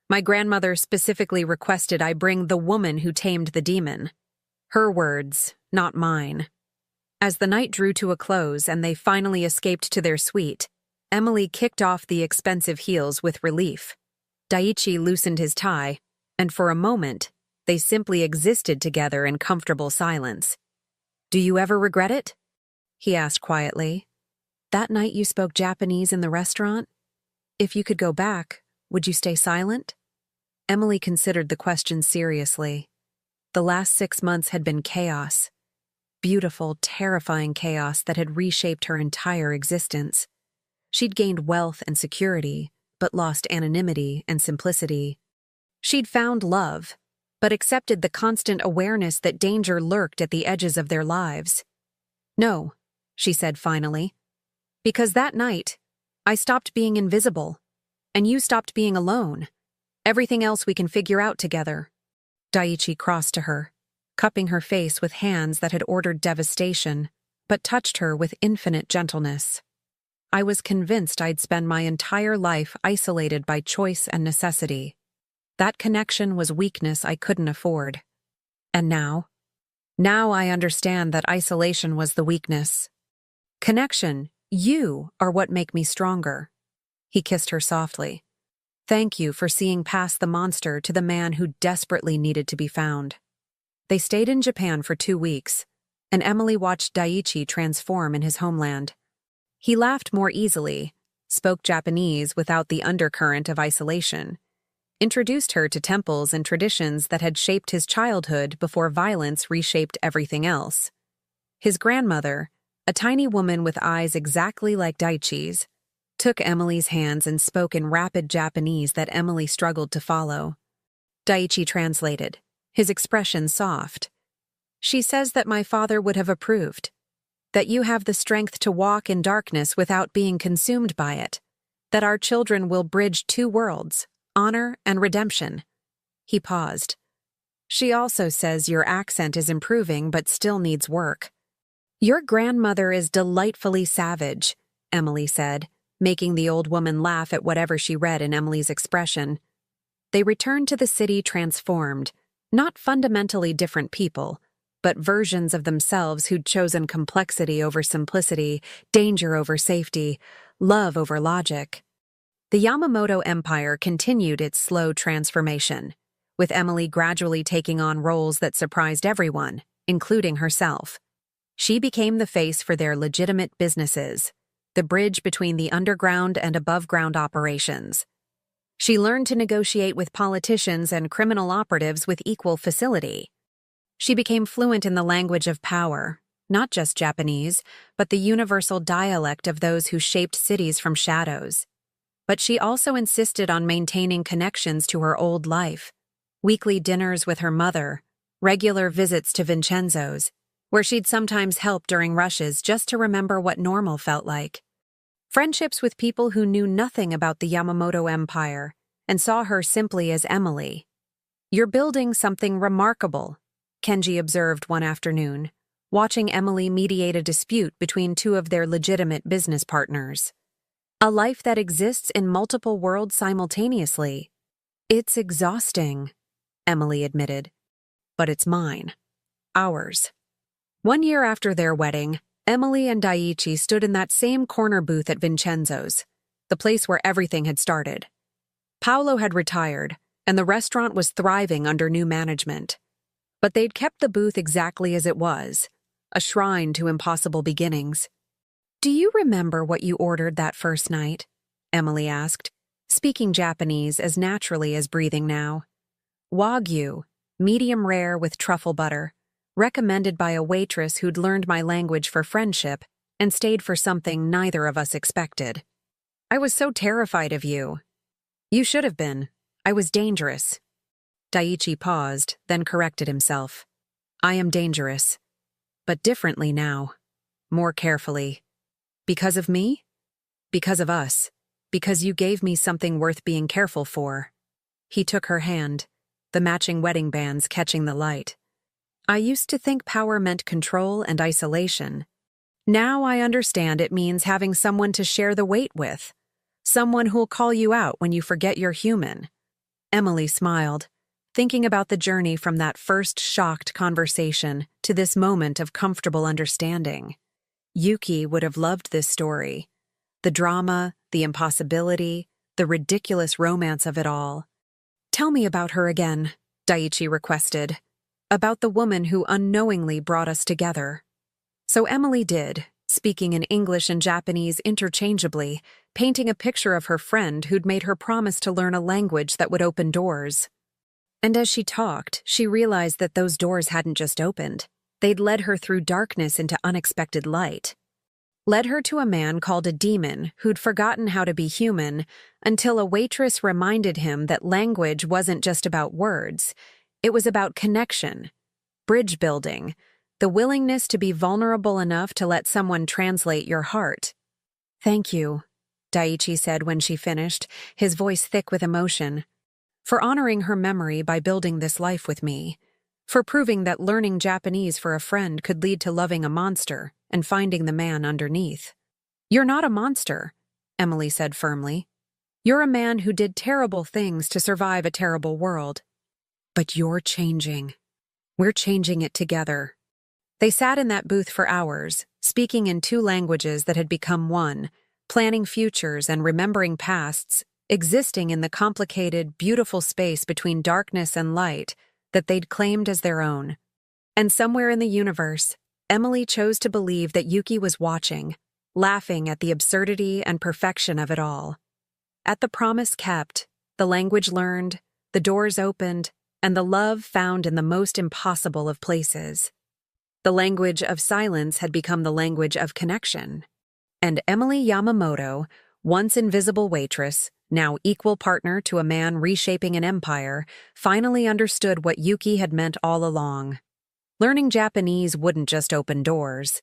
Speaker 1: My grandmother specifically requested I bring the woman who tamed the demon. Her words, not mine. As the night drew to a close and they finally escaped to their suite, Emily kicked off the expensive heels with relief. Daiichi loosened his tie, and for a moment, they simply existed together in comfortable silence. Do you ever regret it? He asked quietly. That night you spoke Japanese in the restaurant? If you could go back, would you stay silent? Emily considered the question seriously. The last 6 months had been chaos. Beautiful, terrifying chaos that had reshaped her entire existence. She'd gained wealth and security, but lost anonymity and simplicity. She'd found love, but accepted the constant awareness that danger lurked at the edges of their lives. No, she said finally. Because that night, I stopped being invisible, and you stopped being alone. Everything else we can figure out together. Daiichi crossed to her, cupping her face with hands that had ordered devastation, but touched her with infinite gentleness. I was convinced I'd spend my entire life isolated by choice and necessity. That connection was weakness I couldn't afford. And now? Now I understand that isolation was the weakness. Connection, you are what make me stronger. He kissed her softly. Thank you for seeing past the monster to the man who desperately needed to be found. They stayed in Japan for 2 weeks, and Emily watched Daiichi transform in his homeland. He laughed more easily, spoke Japanese without the undercurrent of isolation, introduced her to temples and traditions that had shaped his childhood before violence reshaped everything else. His grandmother, a tiny woman with eyes exactly like Daiichi's, took Emily's hands and spoke in rapid Japanese that Emily struggled to follow. Daiichi translated, his expression soft. She says that my father would have approved. That you have the strength to walk in darkness without being consumed by it. That our children will bridge 2 worlds, honor and redemption. He paused. She also says your accent is improving but still needs work. Your grandmother is delightfully savage, Emily said, making the old woman laugh at whatever she read in Emily's expression. They returned to the city transformed, not fundamentally different people, but versions of themselves who'd chosen complexity over simplicity, danger over safety, love over logic. The Yamamoto Empire continued its slow transformation, with Emily gradually taking on roles that surprised everyone, including herself. She became the face for their legitimate businesses, the bridge between the underground and above-ground operations. She learned to negotiate with politicians and criminal operatives with equal facility. She became fluent in the language of power, not just Japanese, but the universal dialect of those who shaped cities from shadows. But she also insisted on maintaining connections to her old life, weekly dinners with her mother, regular visits to Vincenzo's, where she'd sometimes help during rushes just to remember what normal felt like. Friendships with people who knew nothing about the Yamamoto Empire and saw her simply as Emily. You're building something remarkable, Kenji observed one afternoon, watching Emily mediate a dispute between 2 of their legitimate business partners. A life that exists in multiple worlds simultaneously. It's exhausting, Emily admitted. But it's mine. Ours. 1 year after their wedding, Emily and Daiichi stood in that same corner booth at Vincenzo's, the place where everything had started. Paolo had retired, and the restaurant was thriving under new management. But they'd kept the booth exactly as it was, a shrine to impossible beginnings. "Do you remember what you ordered that first night?" Emily asked, speaking Japanese as naturally as breathing now. "Wagyu, medium rare with truffle butter, recommended by a waitress who'd learned my language for friendship and stayed for something neither of us expected. I was so terrified of you." "You should have been. I was dangerous." Daiichi paused, then corrected himself. "I am dangerous, but differently now, more carefully. Because of me? Because of us. Because you gave me something worth being careful for." He took her hand, the matching wedding bands catching the light. "I used to think power meant control and isolation. Now I understand it means having someone to share the weight with, someone who'll call you out when you forget you're human." Emily smiled, thinking about the journey from that first shocked conversation to this moment of comfortable understanding. Yuki would have loved this story. The drama, the impossibility, the ridiculous romance of it all. "Tell me about her again," Daiichi requested. "About the woman who unknowingly brought us together." So Emily did, speaking in English and Japanese interchangeably, painting a picture of her friend who'd made her promise to learn a language that would open doors. And as she talked, she realized that those doors hadn't just opened. They'd led her through darkness into unexpected light. Led her to a man called a demon who'd forgotten how to be human until a waitress reminded him that language wasn't just about words. It was about connection, bridge building, the willingness to be vulnerable enough to let someone translate your heart. "Thank you," Daiichi said when she finished, his voice thick with emotion, "for honoring her memory by building this life with me, for proving that learning Japanese for a friend could lead to loving a monster and finding the man underneath." "You're not a monster," Emily said firmly. "You're a man who did terrible things to survive a terrible world. But you're changing. We're changing it together." They sat in that booth for hours, speaking in two languages that had become one, planning futures and remembering pasts, existing in the complicated, beautiful space between darkness and light that they'd claimed as their own. And somewhere in the universe, Emily chose to believe that Yuki was watching, laughing at the absurdity and perfection of it all. At the promise kept, the language learned, the doors opened, and the love found in the most impossible of places. The language of silence had become the language of connection. And Emily Yamamoto, once invisible waitress, now equal partner to a man reshaping an empire, finally understood what Yuki had meant all along. Learning Japanese wouldn't just open doors.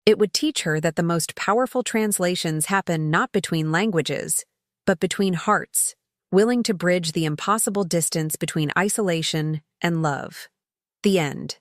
Speaker 1: It would teach her that the most powerful translations happen not between languages, but between hearts, willing to bridge the impossible distance between isolation and love. The end.